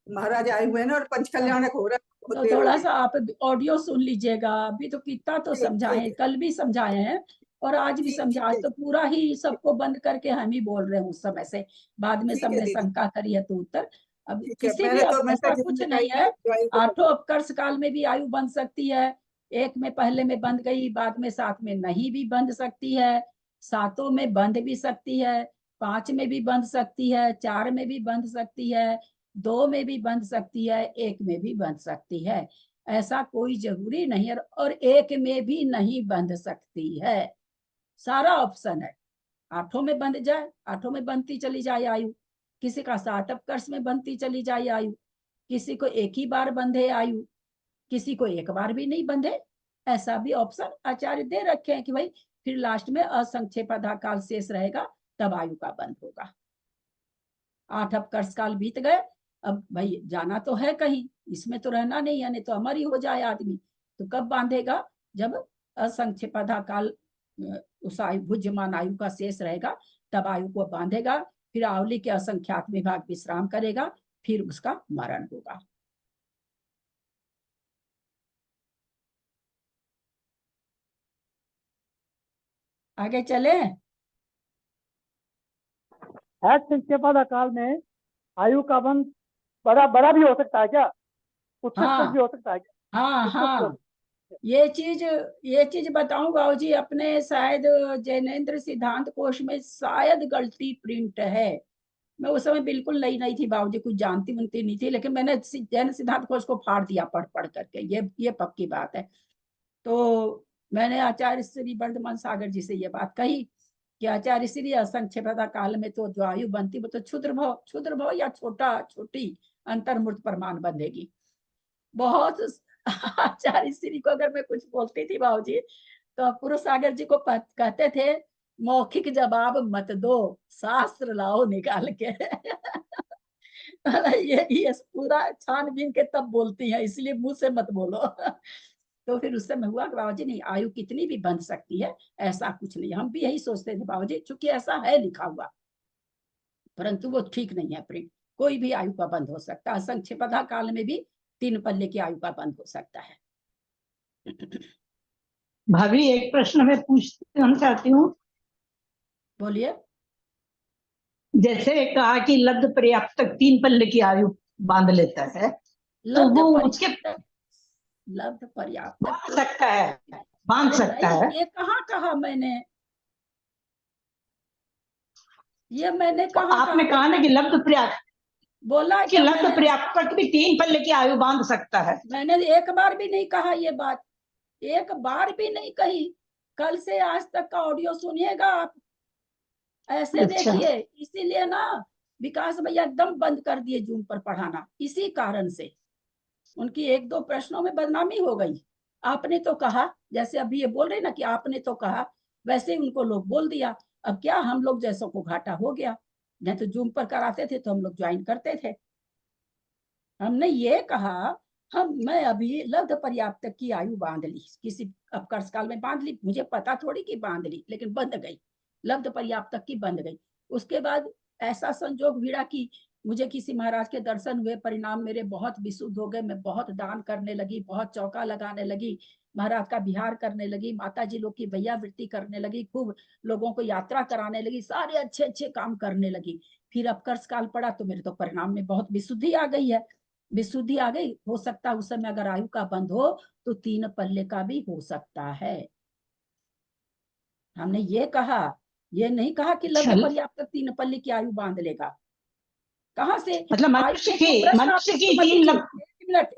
महाराज आए हुए हैं ना और पंचकल्याणक हो रहा है, बहुत तो देर हो थोड़ा गई। सा आप ऑडियो सुन लीजिएगा। अभी तो कितना तो ठीक समझाए, ठीक कल भी समझाए हैं और आज भी ठीक समझा, आज ठीक तो पूरा ही सबको बंद करके हम ही बोल रहे हैं उस समय से। बाद में ठीक है सबने दीदी, शंका करी है तो उत्तर। अब ठीक है। किसी भी मैंने तो मैं ऐसा जिम कुछ में नहीं गई है। थी, ज्वाइन तो आठों अपकर्ष काल में भी आयु बन सकती है। एक में पहले में बंध गई, बाद में 7 में नहीं भी बंध सकती है, 7 में बंध भी सकती है, 5 में भी बंध सकती है, 4 में भी बंध सकती है, 2 में भी बंध सकती है, 1 में भी बंध सकती है। ऐसा कोई जरूरी नहीं है, और 1 में भी नहीं बंध सकती है। सारा ऑप्शन है। 8 में बंध जाए, 8 में बंधती चली जाए आयु, किसी का 7 अपकर्ष में बंधती चली जाए आयु, किसी को एक ही बार बंधे आयु, किसी को एक बार भी नहीं बंधे। ऐसा भी ऑप्शन आचार्य दे रखे हैं कि भाई फिर लास्ट में असंक्षेपाधा काल शेष रहेगा, तब आयु का बंध होगा। 8 अपकर्ष काल बीत गए, अब भाई जाना तो है कहीं, इसमें तो रहना नहीं है, नहीं तो अमर ही हो जाए आदमी। तो कब बांधेगा? जब असंक्षेपाधा काल उस आयु, भुज्यमान आयु का शेष रहेगा, तब आयु को बांधेगा। फिर आवली के असंख्यात में भाग विश्राम करेगा, फिर उसका मरण होगा। आगे चले। संक्षेपाधा काल में आयु का बंध बड़ा बड़ा भी हो सकता है क्या? उससे कुछ हाँ भी हो सकता है क्या? हाँ उसको हाँ, ये चीज बताऊं बाबूजी, अपने शायद जैनेन्द्र सिद्धांत कोश में शायद गलती प्रिंट है। मैं उस समय बिल्कुल नई नहीं थी बाबूजी, कुछ जानती मुनती नहीं थी, लेकिन मैंने जैन सिद्धांत कोश को फाड़ दिया पढ़ पढ़ करके, ये पक्की बात है। तो मैंने आचार्य श्री वर्धमान सागर जी से ये बात कही कि आचार्य श्री असंक्षेपता काल में तो जो आयु बनती वो तो क्षुद्र भव या छोटा छोटी अंतर्मूर्त परमान बंधेगी। बहुत आचार्य श्री को अगर मैं कुछ बोलती थी बाबूजी, तो पुरुष सागर जी को कहते थे मौखिक जवाब मत दो, शास्त्र लाओ निकाल के। ये पूरा छानबीन के तब बोलती है, इसलिए मुंह से मत बोलो। तो फिर उस समय हुआ कि बाबूजी नहीं, आयु कितनी भी बंध सकती है, ऐसा कुछ नहीं। हम भी यही सोचते थे बाबूजी, चूंकि ऐसा है लिखा हुआ, परंतु वो ठीक नहीं है प्रिंट। कोई भी आयु का बंध हो सकता है, संक्षेपधा काल में भी 3 पल्ले की आयु का बंध हो सकता है। भाभी एक प्रश्न मैं पूछना चाहती हूँ। बोलिए। जैसे कहा कि लब्ध पर्याप्त तक 3 पल्ले की आयु बांध लेता है, तो वो उसके लब्ध पर्याप्त बांध सकता है, बांध सकता है। ये कहाँ कहा मैंने? ये मैंने कहा? आपने कहा ना कि लब्ध पर्याप्त, बोला कि लब्ध पर्याप्त तक भी 3 पल्ले की आयु बांध सकता है। मैंने एक बार भी नहीं कहा ये बात, एक बार भी नहीं कही। कल से आज तक का ऑडियो सुनिएगा आप, ऐसे देखिए। इसीलिए ना विकास भैया एकदम बंद कर दिए जूम पर पढ़ाना, इसी कारण से उनकी 1-2 प्रश्नों में बदनामी हो गई। आपने तो कहा, जैसे अभी ये बोल रहे ना कि आपने तो कहा, वैसे उनको लोग बोल दिया। अब क्या हम लोग जैसों को घाटा हो गया, नहीं तो जूम पर कराते थे तो हम लोग ज्वाइन करते थे। हमने ये कहा, मैं अभी लब्ध पर्याप्त की आयु बांध ली, किसी अपकर्ष काल में बांध ली, मुझे पता थोड़ी कि बांध ली, लेकिन बंध गई, लब्ध पर्याप्त की बंध गई। उसके बाद ऐसा संजोग भिड़ा कि मुझे किसी महाराज के दर्शन हुए, परिणाम मेरे बहुत विशुद्ध हो गए, मैं बहुत दान करने लगी, बहुत चौका लगाने लगी, महाराज का विहार करने लगी, माता जी लोग की भैया वृत्ति करने लगी, खूब लोगों को यात्रा कराने लगी, सारे अच्छे अच्छे काम करने लगी। फिर अपकर्ष काल पड़ा तो मेरे तो परिणाम में बहुत विशुद्धि आ गई है। विशुद्धि आ गई, हो सकता है उस समय अगर आयु का बंध हो तो 3 पल्ले का भी हो सकता है। हमने ये कहा, ये नहीं कहा कि लब्ध चल। पर्याप्त 3 पल्ले की आयु बांध लेगा। कहाँ से? मतलब मनुष्य की सुमति जी,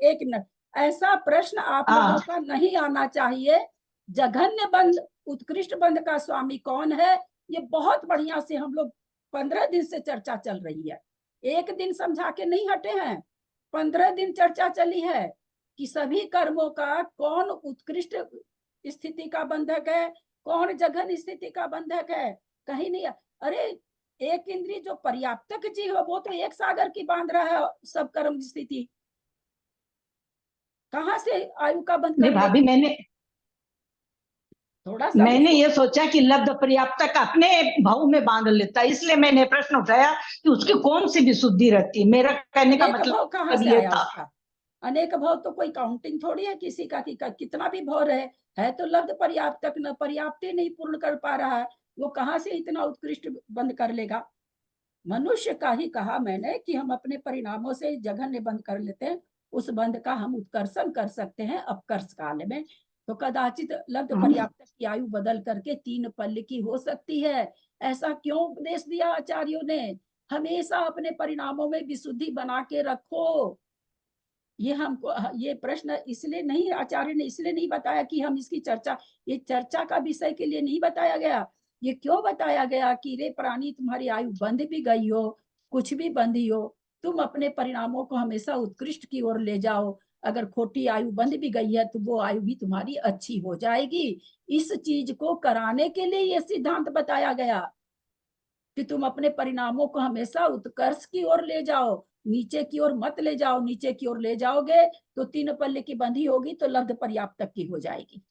एक मिनट, ऐसा प्रश्न आप लोगों का नहीं आना चाहिए। जघन्य बंध, उत्कृष्ट बंध का स्वामी कौन है, ये बहुत बढ़िया से हम लोग 15 दिन से चर्चा चल रही है। एक दिन समझा के नहीं हटे हैं, 15 दिन चर्चा चली है कि सभी कर्मों का कौन उत्कृष्ट स्थिति का बंधक है, कौन जघन स्थिति का बंधक है। कहीं नहीं। अरे एक इंद्रिय जो पर्याप्तक जी हो वो तो एक सागर की बांध रहा है सब कर्म स्थिति, कहाँ से आयु का बंध कर भाभी मैंने ये सोचा कि लब्ध पर्याप्तक अपने भाव में बांध लेता, इसलिए मैंने प्रश्न उठाया कि उसकी कौन सी विशुद्धि रहती है। मेरा कहने का मतलब कहाँ से आया उसका? अनेक भाव तो कोई काउंटिंग थोड़ी है किसी का कि कितना भी भाव है तो लब्ध पर्याप्तक न पर्याप्त नहीं पूर्ण कर पा रहा है, वो कहाँ से इतना उत्कृष्ट बंद कर लेगा। मनुष्य का ही कहा मैंने कि हम अपने परिणामों से जघन्य बंद कर लेते हैं, उस बंध का हम उत्कर्षण कर सकते हैं अपकर्ष काल में। तो कदाचित लब्ध पर्याप्त की आयु बदल करके 3 पल्ले की हो सकती है। ऐसा क्यों उपदेश दिया आचार्यों ने? हमेशा अपने परिणामों में विशुद्धि बना के रखो। ये हमको ये प्रश्न इसलिए नहीं, आचार्य ने इसलिए नहीं बताया कि हम इसकी चर्चा, ये चर्चा का विषय के लिए नहीं बताया गया। ये क्यों बताया गया कि रे प्राणी, तुम्हारी आयु बंध भी गई हो, कुछ भी बंधी हो, तुम अपने परिणामों को हमेशा उत्कृष्ट की ओर ले जाओ। अगर खोटी आयु बंध भी गई है तो वो आयु भी तुम्हारी अच्छी हो जाएगी। इस चीज को कराने के लिए ये सिद्धांत बताया गया कि तुम अपने परिणामों को हमेशा उत्कर्ष की ओर ले जाओ, नीचे की ओर मत ले जाओ। नीचे की ओर ले जाओगे तो 3 पल्ले की बंधी होगी तो लब्ध पर्याप्तक की हो जाएगी।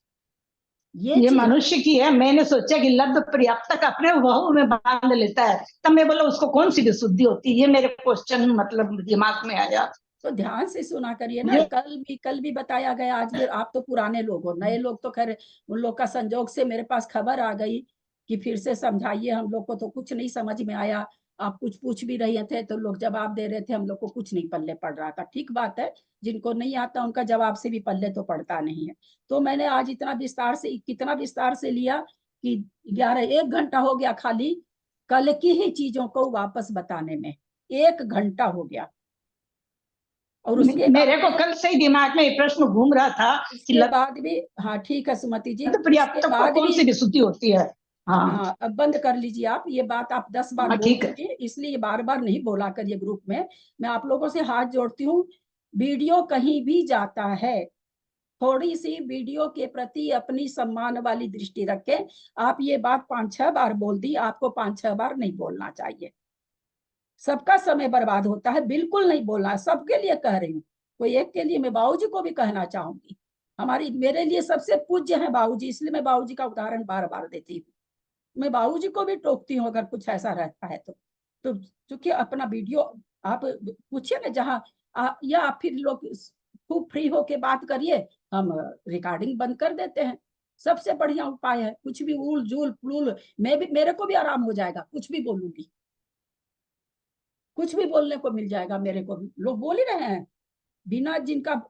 ये मनुष्य की है। मैंने सोचा कि लब्ध पर्याप्तक अपने भाव में बांध लेता है, तब मैं बोला उसको कौन सी विशुद्धि होती है। ये मेरे क्वेश्चन मतलब दिमाग में आया। तो ध्यान से सुना करिए ना, कल भी बताया गया, आज भी। आप तो पुराने लोग हो, नए लोग तो खैर उन लोग का संजोग से मेरे पास खबर आ गई कि फिर से समझाइए। हम लोग को तो कुछ नहीं समझ में आया। आप कुछ पूछ भी रहे थे तो लोग जवाब दे रहे थे, हम लोग को कुछ नहीं पल्ले पड़ रहा था। ठीक बात है, जिनको नहीं आता उनका जवाब से भी पल्ले तो पड़ता नहीं है। तो मैंने आज इतना विस्तार से, कितना विस्तार से लिया कि 1 घंटा हो गया खाली कल की ही चीजों को वापस बताने में, 1 घंटा हो गया। और उसके मेरे को कल से ही दिमाग में प्रश्न घूम रहा था कि बाद भी, हाँ ठीक है सुमति जी, पर्याप्त कौन सी विशुद्धि होती है। हाँ अब बंद कर लीजिए आप, ये बात आप 10 बार बोल चुके हैं, इसलिए बार बार नहीं बोला करिए ग्रुप में। मैं आप लोगों से हाथ जोड़ती हूँ, वीडियो कहीं भी जाता है, थोड़ी सी वीडियो के प्रति अपनी सम्मान वाली दृष्टि रखें। आप ये बात 5-6 बार बोल दी, आपको 5-6 बार नहीं बोलना चाहिए। सबका समय बर्बाद होता है, बिल्कुल नहीं बोलना। सबके लिए कह रही हूँ, कोई एक के लिए। मैं बाबूजी को भी कहना चाहूंगी, मेरे लिए सबसे पूज्य है बाबूजी, इसलिए मैं बाबूजी का उदाहरण बार बार देती हूँ। मैं बाबूजी को भी टोकती हूँ अगर कुछ ऐसा रहता है तो चूंकि अपना वीडियो आप पूछिए ना जहाँ या आप फिर लोग खूब फ्री होके बात करिए, हम रिकॉर्डिंग बंद कर देते हैं। सबसे बढ़िया उपाय है। कुछ भी उल जुल पुल, मेरे को भी आराम हो जाएगा, कुछ भी बोलूंगी, कुछ भी बोलने को मिल जाएगा मेरे को भी। लोग बोल ही रहे हैं, बिना जिनका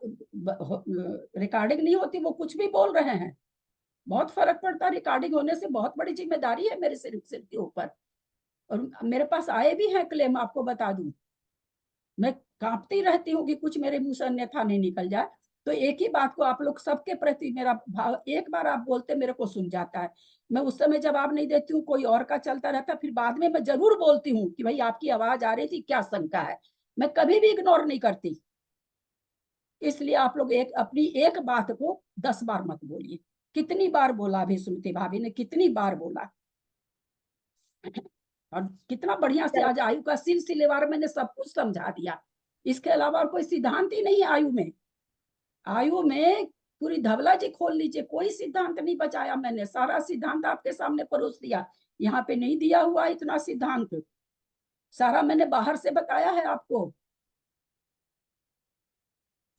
रिकॉर्डिंग नहीं होती वो कुछ भी बोल रहे हैं। बहुत फर्क पड़ता है, रिकॉर्डिंग होने से बहुत बड़ी जिम्मेदारी है मेरे सिर के ऊपर। और मेरे पास आए भी हैं क्लेम, आपको बता दूं। मैं कांपती रहती हूँ कि कुछ मेरे मुंह से अन्यथा नहीं निकल जाए। तो एक ही बात को आप लोग सबके प्रति मेरा भाव, एक बार आप बोलते मेरे को सुन जाता है, मैं उस समय जवाब नहीं देती हूँ, कोई और का चलता रहता। फिर बाद में मैं जरूर बोलती हूँ कि भाई आपकी आवाज आ रही थी, क्या शंका है। मैं कभी भी इग्नोर नहीं करती। इसलिए आप लोग अपनी एक बात को 10 बार मत बोलिए। कितनी बार बोला अभी सुमति भाभी ने, कितनी बार बोला। और कितना बढ़िया से आज आयु का सिलसिलेवार मैंने सब कुछ समझा दिया। इसके अलावा और कोई सिद्धांत ही नहीं है आयु में। आयु में पूरी धवला जी खोल लीजिए, कोई सिद्धांत नहीं बचाया मैंने। सारा सिद्धांत आपके सामने परोस दिया, यहाँ पे नहीं दिया हुआ इतना सिद्धांत। सारा मैंने बाहर से बताया है आपको।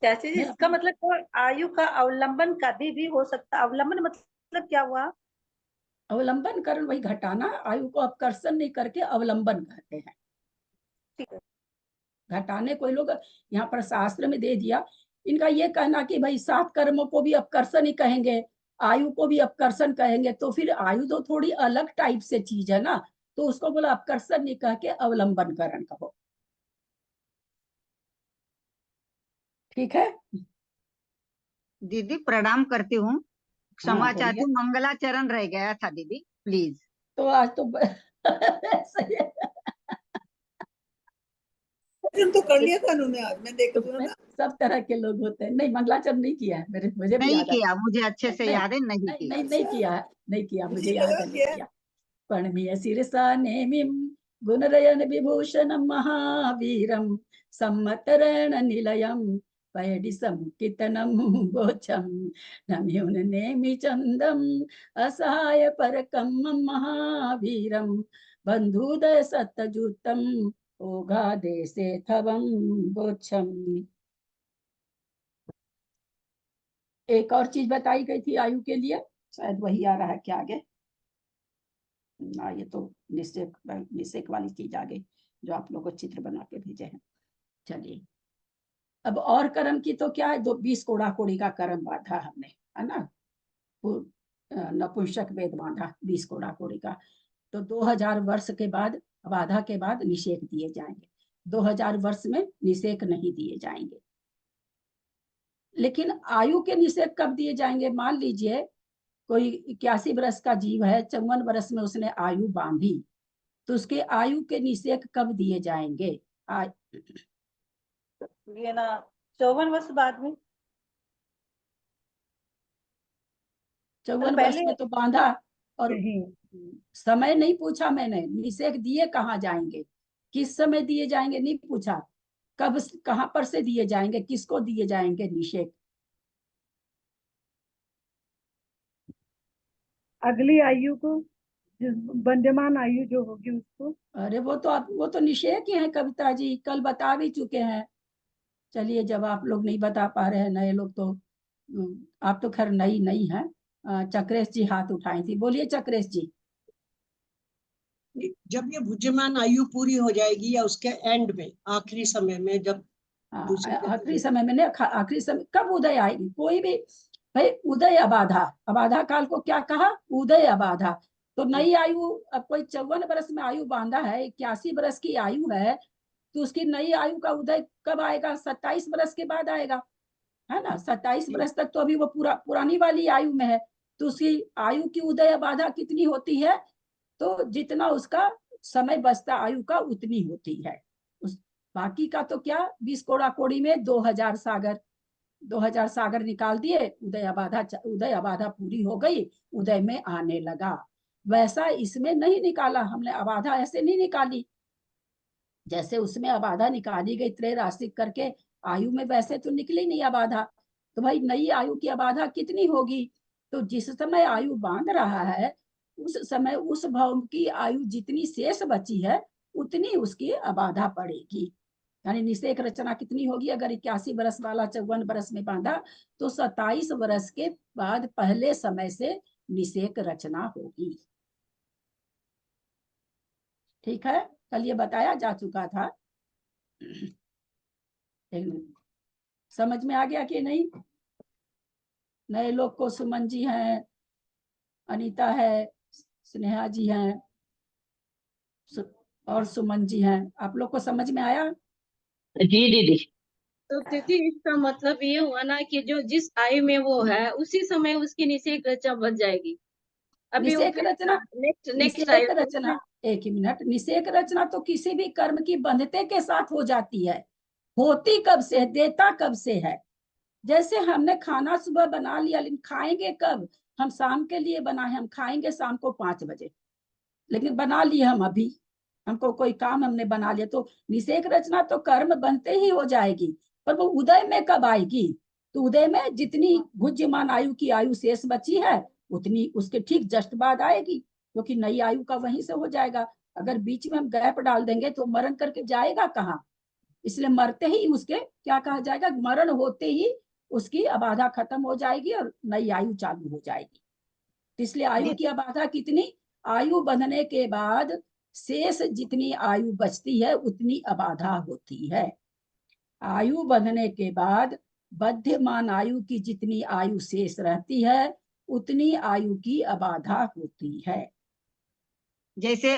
चाची जी, इसका मतलब तो आयु का अवलंबन कभी भी हो सकता। अवलंबन मतलब क्या हुआ? अवलंबन करण वही घटाना, आयु को अपकर्षण नहीं करके अवलंबन कहते हैं। ठीक है। घटाने कोई लोग यहाँ पर शास्त्र में दे दिया। इनका ये कहना कि भाई 7 कर्मों को भी अपकर्षण ही कहेंगे, आयु को भी अपकर्षण कहेंगे, तो फिर आयु तो थोड़ी अलग टाइप से चीज है ना, तो उसको बोला अपकर्षण नहीं कह के अवलंबन करण कहो। ठीक है दीदी प्रणाम करती हूँ, क्षमा बोलिए। चाहती हूँ, मंगलाचरण रह गया था दीदी, प्लीज। तो आज तो सही है। तो कर लिया था उन्होंने आज, मैं देख तो सब तरह के लोग होते हैं। नहीं मंगलाचरण नहीं किया है, मुझे भी नहीं याद है। किया, मुझे अच्छे से याद है, नहीं नहीं किया। नहीं नहीं किया है, नहीं किया, मुझे मुझे याद लगा है नहीं किया। किया। प्रणमीय शिरसा नेमिं गुणरयन विभूषणं महावीरं सम्मतरण निलयं पयडि संकितनं गोचं नम्युन नेमि चन्दम् असहाय परकं महावीरं बन्धुदय सत्तजुतं ओघादेशे थवं गोच्छम्। एक और चीज बताई गई थी आयु के लिए, शायद वही आ रहा है क्या आगे ना, ये तो निषेक वाली चीज आ गई जो आप लोगों को चित्र बना के भेजे हैं। चलिए अब और कर्म की तो क्या है, 20 कोड़ा कोड़ी का कर्म बांधा हमने, है ना, नपुंसक वेद बांधा 20 कोड़ा कोड़ी का। तो 2000 वर्ष के बाद बाधा के बाद निषेक दिए जाएंगे, 2000 वर्ष में निषेक नहीं दिए जाएंगे। लेकिन आयु के निषेक कब दिए जाएंगे, मान लीजिए कोई 81 वर्ष का जीव है, 54 वर्ष में उसने आयु बांधी, तो उसके आयु के निषेक कब दिए जाएंगे? ये ना 54 वर्ष बाद में, 54 वर्ष में तो बांधा, और नहीं समय नहीं पूछा मैंने, निषेक दिए कहाँ जाएंगे, किस समय दिए जाएंगे नहीं पूछा, कब कहाँ पर से दिए जाएंगे, किसको दिए जाएंगे निषेक? अगली आयु को, जिस बंध्यमान आयु जो होगी उसको। अरे वो तो निषेक ही है कविता जी, कल बता भी चुके हैं। चलिए जब आप लोग नहीं बता पा रहे हैं नए लोग तो आप तो खैर नई नहीं है। चक्रेश जी हाथ उठाई थी, बोलिए चक्रेश जी। जब ये भुज्यमान आयु पूरी हो जाएगी या उसके एंड में, आखिरी समय में, जब आखिरी समय में नहीं, आखिरी समय कब उदय आएगी, कोई भी भाई उदय अबाधा, अबाधा काल को क्या कहा, उदय अबाधा। तो नई आयु, अब कोई 54 वर्ष में आयु बांधा है, 81 वर्ष की आयु है, तो उसकी नई आयु का उदय कब आएगा, 27 वर्ष के बाद आएगा, है ना। 27 वर्ष तक तो अभी वो पुरानी वाली आयु में है, तो उसकी आयु की उदय बाधा कितनी होती है, तो जितना उसका समय बचता आयु का उतनी होती है। उस बाकी का तो क्या, 20 कोड़ा कोड़ी में 2000 सागर, 2000 सागर निकाल दिए, उदय अबाधा पूरी हो गई, उदय में आने लगा। वैसा इसमें नहीं निकाला हमने, अबाधा ऐसे नहीं निकाली, जैसे उसमें अबाधा निकाली गई त्रैराशिक करके, आयु में वैसे तो निकली नहीं अबाधा। तो भाई नई आयु की अबाधा कितनी होगी, तो जिस समय आयु बांध रहा है उस समय उस भाव की आयु जितनी शेष बची है उतनी उसकी अबाधा पड़ेगी। यानी निषेक रचना कितनी होगी, अगर 81 वर्ष वाला 54 वर्ष में बांधा तो 27 वर्ष के बाद पहले समय से निषेक रचना होगी। ठीक है, कल ये बताया जा चुका था, समझ में आ गया कि नहीं? नए लोग को सुमन जी हैं, अनीता है, स्नेहा जी हैं और सुमन जी हैं, आप लोग को समझ में आया? जी दीदी। तो दीदी इसका मतलब ये हुआ ना कि जो जिस आयु में वो है उसी समय उसकी निषेक रचना बन जाएगी। अभी निषेक रचना, नेक्स्ट निषेक रचना, एक ही मिनट, निषेक रचना तो किसी भी कर्म की बंधते के साथ हो जाती है, होती कब से, देता कब से है। जैसे हमने खाना सुबह बना लिया, लेकिन खाएंगे कब, हम शाम के लिए बनाए, हम खाएंगे शाम को 5 बजे, लेकिन बना लिए हम अभी, हमको कोई काम हमने बना लिया, तो निषेक रचना तो कर्म बनते ही हो जाएगी, पर वो उदय में कब आएगी, तो उदय में जितनी भुज्यमान आयु की आयु शेष बची है उतनी उसके ठीक जस्ट बाद आएगी, क्योंकि नई आयु का वहीं से हो जाएगा। अगर बीच में हम गैप डाल देंगे तो मरण करके जाएगा कहाँ, इसलिए मरते ही उसके क्या कहा जाएगा, मरण होते ही उसकी अबाधा खत्म हो जाएगी और नई आयु चालू हो जाएगी। इसलिए आयु की अबाधा कितनी, आयु बंधने के बाद शेष जितनी आयु बचती है उतनी अबाधा होती है। आयु बढ़ने के बाद बध्यमान आयु की जितनी आयु शेष रहती है उतनी आयु की अबाधा होती है। जैसे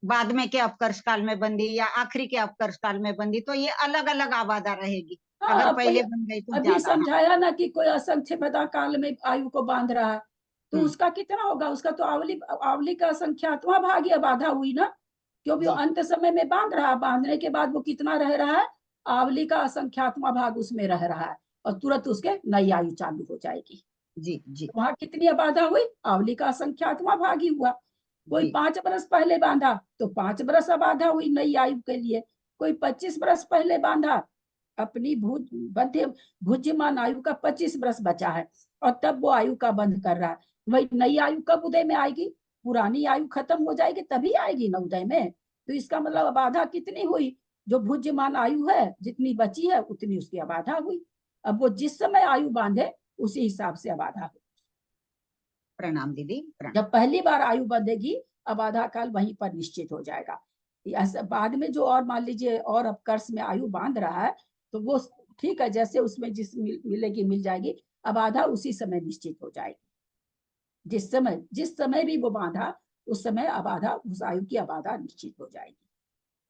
बाद में के अपकर्ष काल में बंदी या आखिरी के अपकर्ष काल में बंदी, तो ये अलग अलग आबादा रहेगी। हाँ, अगर अब पहले कोई बन गई तो अभी ज्यादा। हाँ। समझाया ना कि कोई असंख्यता काल में आयु को बांध रहा है, तो उसका कितना होगा? उसका तो आवली का संख्यात्मक भाग या बाधा हुई ना, क्योंकि वो अंत समय में बांध रहा है। बांधने के बाद वो कितना रह रहा है? आवली का असंख्यात्मक भाग उसमें रह रहा है और तुरंत उसके नई आयु चालू हो जाएगी। जी जी। वहां कितनी बाधा हुई? आवली का असंख्यात्मक भाग ही हुआ। कोई 5 बरस पहले बांधा तो 5 बरस बाधा हुई नई आयु के लिए। कोई 25 बरस पहले बांधा, अपनी भुज्यमान आयु का 25 बरस बचा है और तब वो आयु का बंध कर रहा है। वही नई आयु कब उदय में आएगी? पुरानी आयु खत्म हो जाएगी तभी आएगी ना उदय में। तो इसका मतलब बाधा कितनी हुई? जो भुज्यमान आयु है जितनी बची है उतनी उसकी अबाधा हुई। अब वो जिस समय आयु बांधे उसी हिसाब से अबाधा हो। प्रणाम दीदी। प्रणाम। जब पहली बार आयु बंधेगी अबाधा काल वहीं पर निश्चित हो जाएगा। बाद में जो और मान लीजिए और अपकर्ष में आयु बांध रहा है तो वो ठीक है, जैसे उसमें जिस मिलेगी मिल जाएगी, अबाधा उसी समय निश्चित हो जाएगी। जिस समय भी वो बांधा उस समय अबाधा, उस आयु की अबाधा निश्चित हो जाएगी।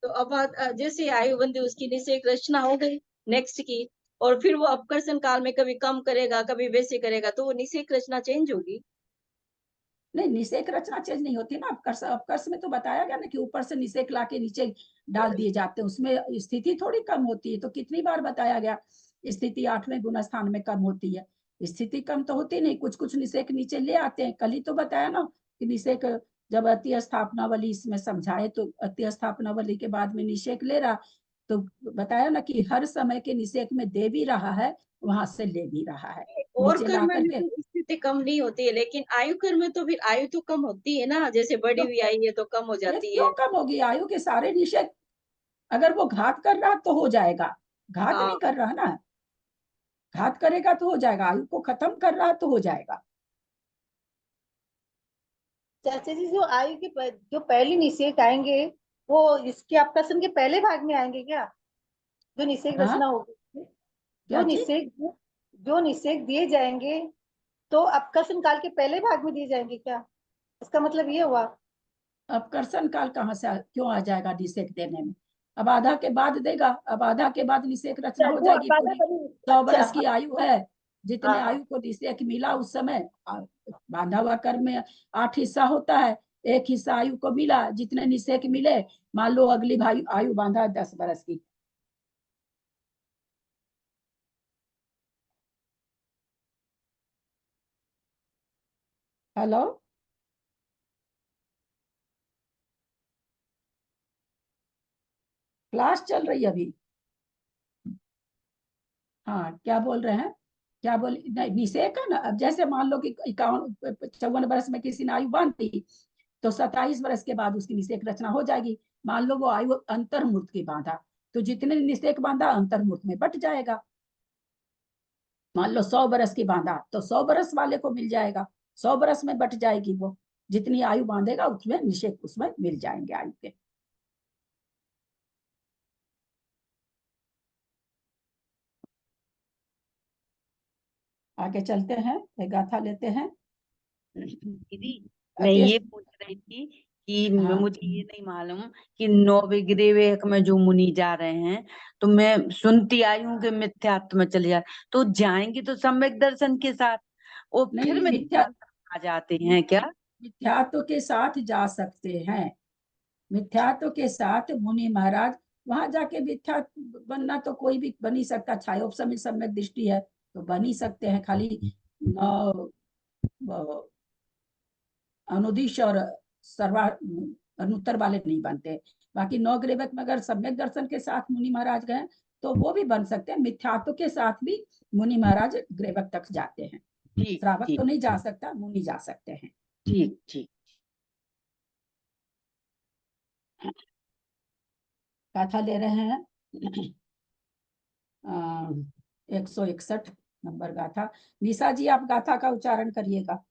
तो अब जैसे आयु बंदी उसकी निषेक रचना हो गई नेक्स्ट की, और फिर वो अपकर्षण काल में कभी कम करेगा कभी वैसे करेगा, तो वो निषेक रचना चेंज होगी? नहीं, निषेक रचना चेंज नहीं होती ना। अपकर्ष में तो बताया गया ना कि ऊपर से निषेक लाके नीचे डाल दिए जाते हैं, उसमें स्थिति थोड़ी कम होती है। तो कितनी बार बताया गया स्थिति 8वें गुण स्थान में कम होती है। स्थिति कम तो होती नहीं, कुछ कुछ निषेक नीचे ले आते हैं। कल ही तो बताया ना कि निषेक जब अति स्थापनावली इसमें समझाए तो अति स्थापनावली के बाद में निषेक ले रहा, तो बताया ना कि हर समय के निषेक में दे भी रहा है वहां से ले भी रहा है। और नीचे ला कर्म में करके तो स्थिति कम नहीं होती है, लेकिन आयु कर्म में तो फिर आयु तो कम होती है ना, जैसे बड़ी हुई आई है तो कम हो ये जाती क्यों है। कम होगी? आयु के सारे निषेक, अगर वो घात कर रहा तो हो जाएगा, घात हाँ। नहीं कर रहा ना। घात करेगा तो हो जाएगा, आयु को खत्म कर रहा तो हो जाएगा। चाचा जी, जो आयु के जो पहले निषेक आएंगे वो इसके अपकर्षण के पहले भाग में आएंगे क्या? जो निषेक हाँ? रचना होगी, क्या चीज? जो निषेक दिए जाएंगे तो अपकर्षण काल के पहले भाग में दिए जाएंगे क्या? इसका मतलब ये हुआ। अपकर्षण काल कहाँ से क्यों आ जाएगा निषेक देने में? अब आधा के बाद देगा, अब आधा के बाद निषेक रचना हो वो जाएगी। अबाधा पूरी बनी। 100 अच्छा, बरस की आयु है, जितने हाँ। आयु को निषेक मिला उस समय बांधा हुआ कर्म में 8 हिस्सा होता है, 1 हिस्सा आयु को मिला। जितने निषेक मिले, मान लो अगली आयु बांधा है 10 बरस की, हेलो, क्लास चल रही है अभी। हाँ, क्या बोल रहे हैं? क्या बोल? नहीं, निषेक है ना। अब जैसे मान लो कि 51 बरस में किसी ने आयु बांध दी तो 27 बरस के बाद उसकी निषेक रचना हो जाएगी। मान लो वो आयु अंतर्मूर्त की बांधा तो जितने निषेक बांधा अंतर्मूर्त में बट जाएगा। मान लो 100 बरस की बांधा तो 100 बरस वाले को मिल जाएगा, 100 बरस में बट जाएगी। वो जितनी आयु बांधेगा उसमें निषेक उसमें मिल जाएंगे आयु के। आगे चलते हैं, एक गाथा लेते हैं। दीदी मैं ये पूछ रही थी कि हाँ। मुझे ये नहीं मालूम कि 9 विग्रह में जो मुनि जा रहे हैं, तो मैं सुनती आई हूँ कि मिथ्यात्व में चले जाए, तो जाएंगे तो सम्यक दर्शन के साथ और नहीं, फिर मिथ्यात्व आ जाते हैं क्या? मिथ्यात्व के साथ जा सकते हैं। मिथ्यात्व के साथ मुनि महाराज वहां जाके मिथ्या बनना तो कोई भी बन ही सकता। छायोपसमी सम्यक दृष्टि है तो बन ही सकते हैं। खाली अनुदिश और सर्वा अनुत्तर वाले नहीं बनते। बाकी 9 ग्रेवक में अगर सम्यक दर्शन के साथ मुनि महाराज गए तो वो भी बन सकते हैं। मिथ्यात्व के साथ भी मुनि महाराज ग्रेवक तक जाते हैं। श्रावक तो नहीं जा सकता, मुनि जा सकते हैं। ठीक ठीक। गाथा ले रहे हैं 161 नंबर गाथा। निशा जी आप गाथा का उच्चारण करिएगा।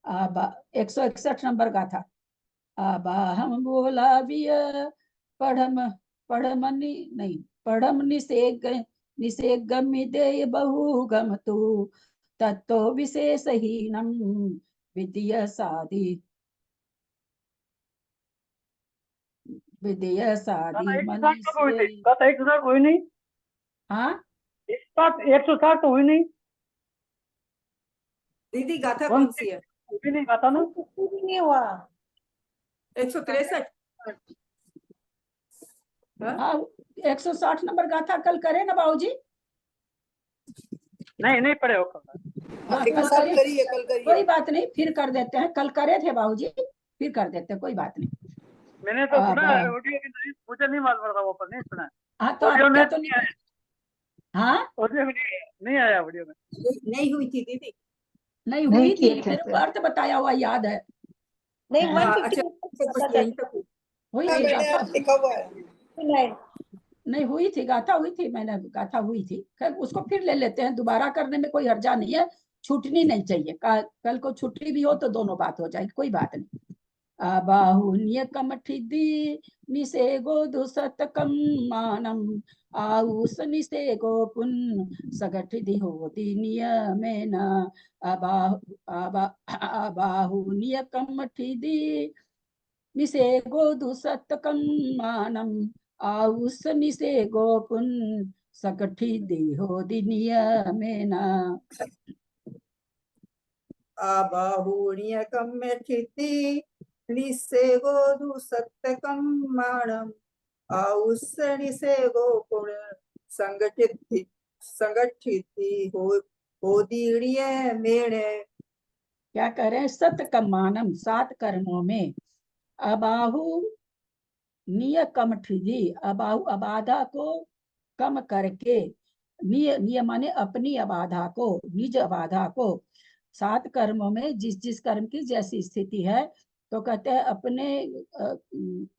अब 161 नंबर गाथा। अबाहम बोला विय पढ़म पढ़मनि नहीं पढ़म निषेक गमिदे बहु गम तु तत्तो विशेषहीनम विद्य साधि मनुष्य। गाथा 160 हुई नहीं। हाँ 160 तो हुई नहीं दीदी गाथा कौन सी है? हुई नहीं गाथा ना। नहीं हुआ 163। हाँ 160 नंबर गाथा कल करे ना बाबूजी। नहीं पढ़े हो कल। हाँ, एक कल साथ करिए। करिए, कल करिए। कोई बात नहीं, फिर कर देते हैं। कल करे थे बाबूजी, फिर कर देते हैं, कोई बात नहीं। मैंने तो सुना है ऑडियो की, नहीं मुझे नहीं मालूम था वो, पर नहीं सुना। हाँ तो ऑडियो आप में क्या तो नहीं आया? हाँ ऑडियो में नहीं आया, ऑडियो में नहीं हुई थी दीदी। नहीं हुई थी, मेरे को अर्थ बताया हुआ याद है। नहीं हाँ, 150 यहीं तक हुई थी गाथा। लिखा हुआ है। नहीं हुई थी गाथा, हुई थी, मैंने गाथा हुई थी। खैर उसको फिर ले लेते हैं, दोबारा करने में कोई हर्जा नहीं है। छूटनी नहीं चाहिए, कल को छुट्टी भी हो तो दोनों बात हो जाएगी, कोई बात नहीं। बाहुन्य कमठिदी निसेगो दुसतकम मानम आउस निसेगो पुन सगठिदी होती नियमेन बाहुन्य कमठिदी निसेगो दुसतकम मानम आउस निसेगो पुन सगठिदी होती नियमेन। आबाहुण्यकम्यचिति निस्सेगो सत्यकम्माणम् आउस्सनिसेगो पुण संगठिति होदीर्य मेणे। क्या करें? सतकम्मानम, 7 कर्मों में अबाहु नियकमठिजी, अबाहु अबाधा को कम करके, निय माने अपनी अबाधा को, निज अबाधा को। 7 कर्मों में जिस जिस कर्म की जैसी स्थिति है, तो कहते हैं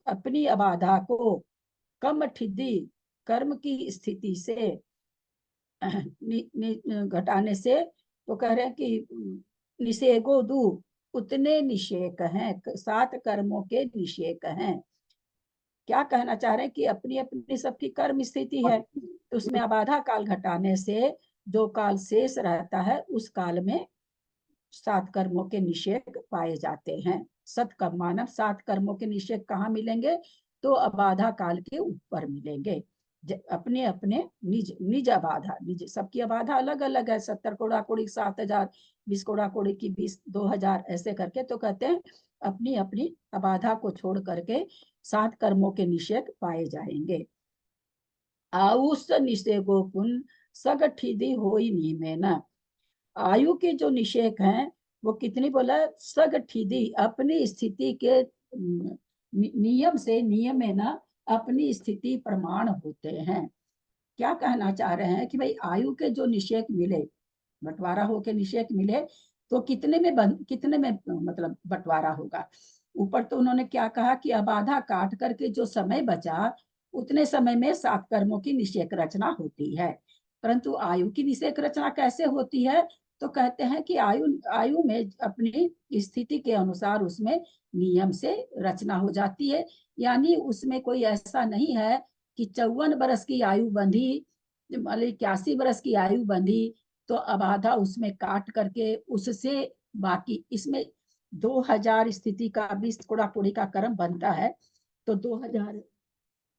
अपनी अबाधा को कम ठिदी, कर्म की स्थिति से घटाने से, तो कह रहे हैं कि निषेगो दू, उतने निषेक हैं, 7 कर्मों के निषेक हैं। क्या कहना चाह रहे हैं कि अपनी अपनी सबकी कर्म स्थिति है, तो उसमें अबाधा काल घटाने से जो काल शेष रहता है, उस काल में 7 कर्मों के निषेक पाए जाते हैं। सतकम्मानम, 7 कर्मों के निषेक कहाँ मिलेंगे? तो अबाधा काल के ऊपर मिलेंगे। अपने अपने निज अबाधा, निज सबकी अबाधा अलग अलग है। 70 कोड़ा कोड़ी 7,000, 20 कोड़ा कोड़ी की 2,000 ऐसे करके, तो कहते हैं अपनी अपनी अबाधा को छोड़ करके 7 कर्मों के निषेक पाए जाएंगे। आउस निषेगो पुन सगठिदी होई नियमेन। आयु के जो निषेक हैं वो कितनी बोला? सगठिदी, अपनी स्थिति के नियम से, नियम में ना अपनी स्थिति प्रमाण होते हैं। क्या कहना चाह रहे हैं कि भाई आयु के जो निषेक मिले, बंटवारा होके निषेक मिले, तो कितने में मतलब बंटवारा होगा? ऊपर तो उन्होंने क्या कहा कि अबाधा काट करके जो समय बचा, उतने समय में 7 कर्मों की निषेक रचना होती है। परंतु आयु की निषेक रचना कैसे होती है? तो कहते हैं कि आयु में अपनी स्थिति के अनुसार उसमें नियम से रचना हो जाती है। यानी उसमें कोई ऐसा नहीं है कि 54 बरस की आयु बंधी, 81 बरस की आयु बंधी, तो अबाधा उसमें काट करके उससे बाकी, इसमें 2000 स्थिति का 20 कोड़ा कोड़ी का कर्म बनता है, तो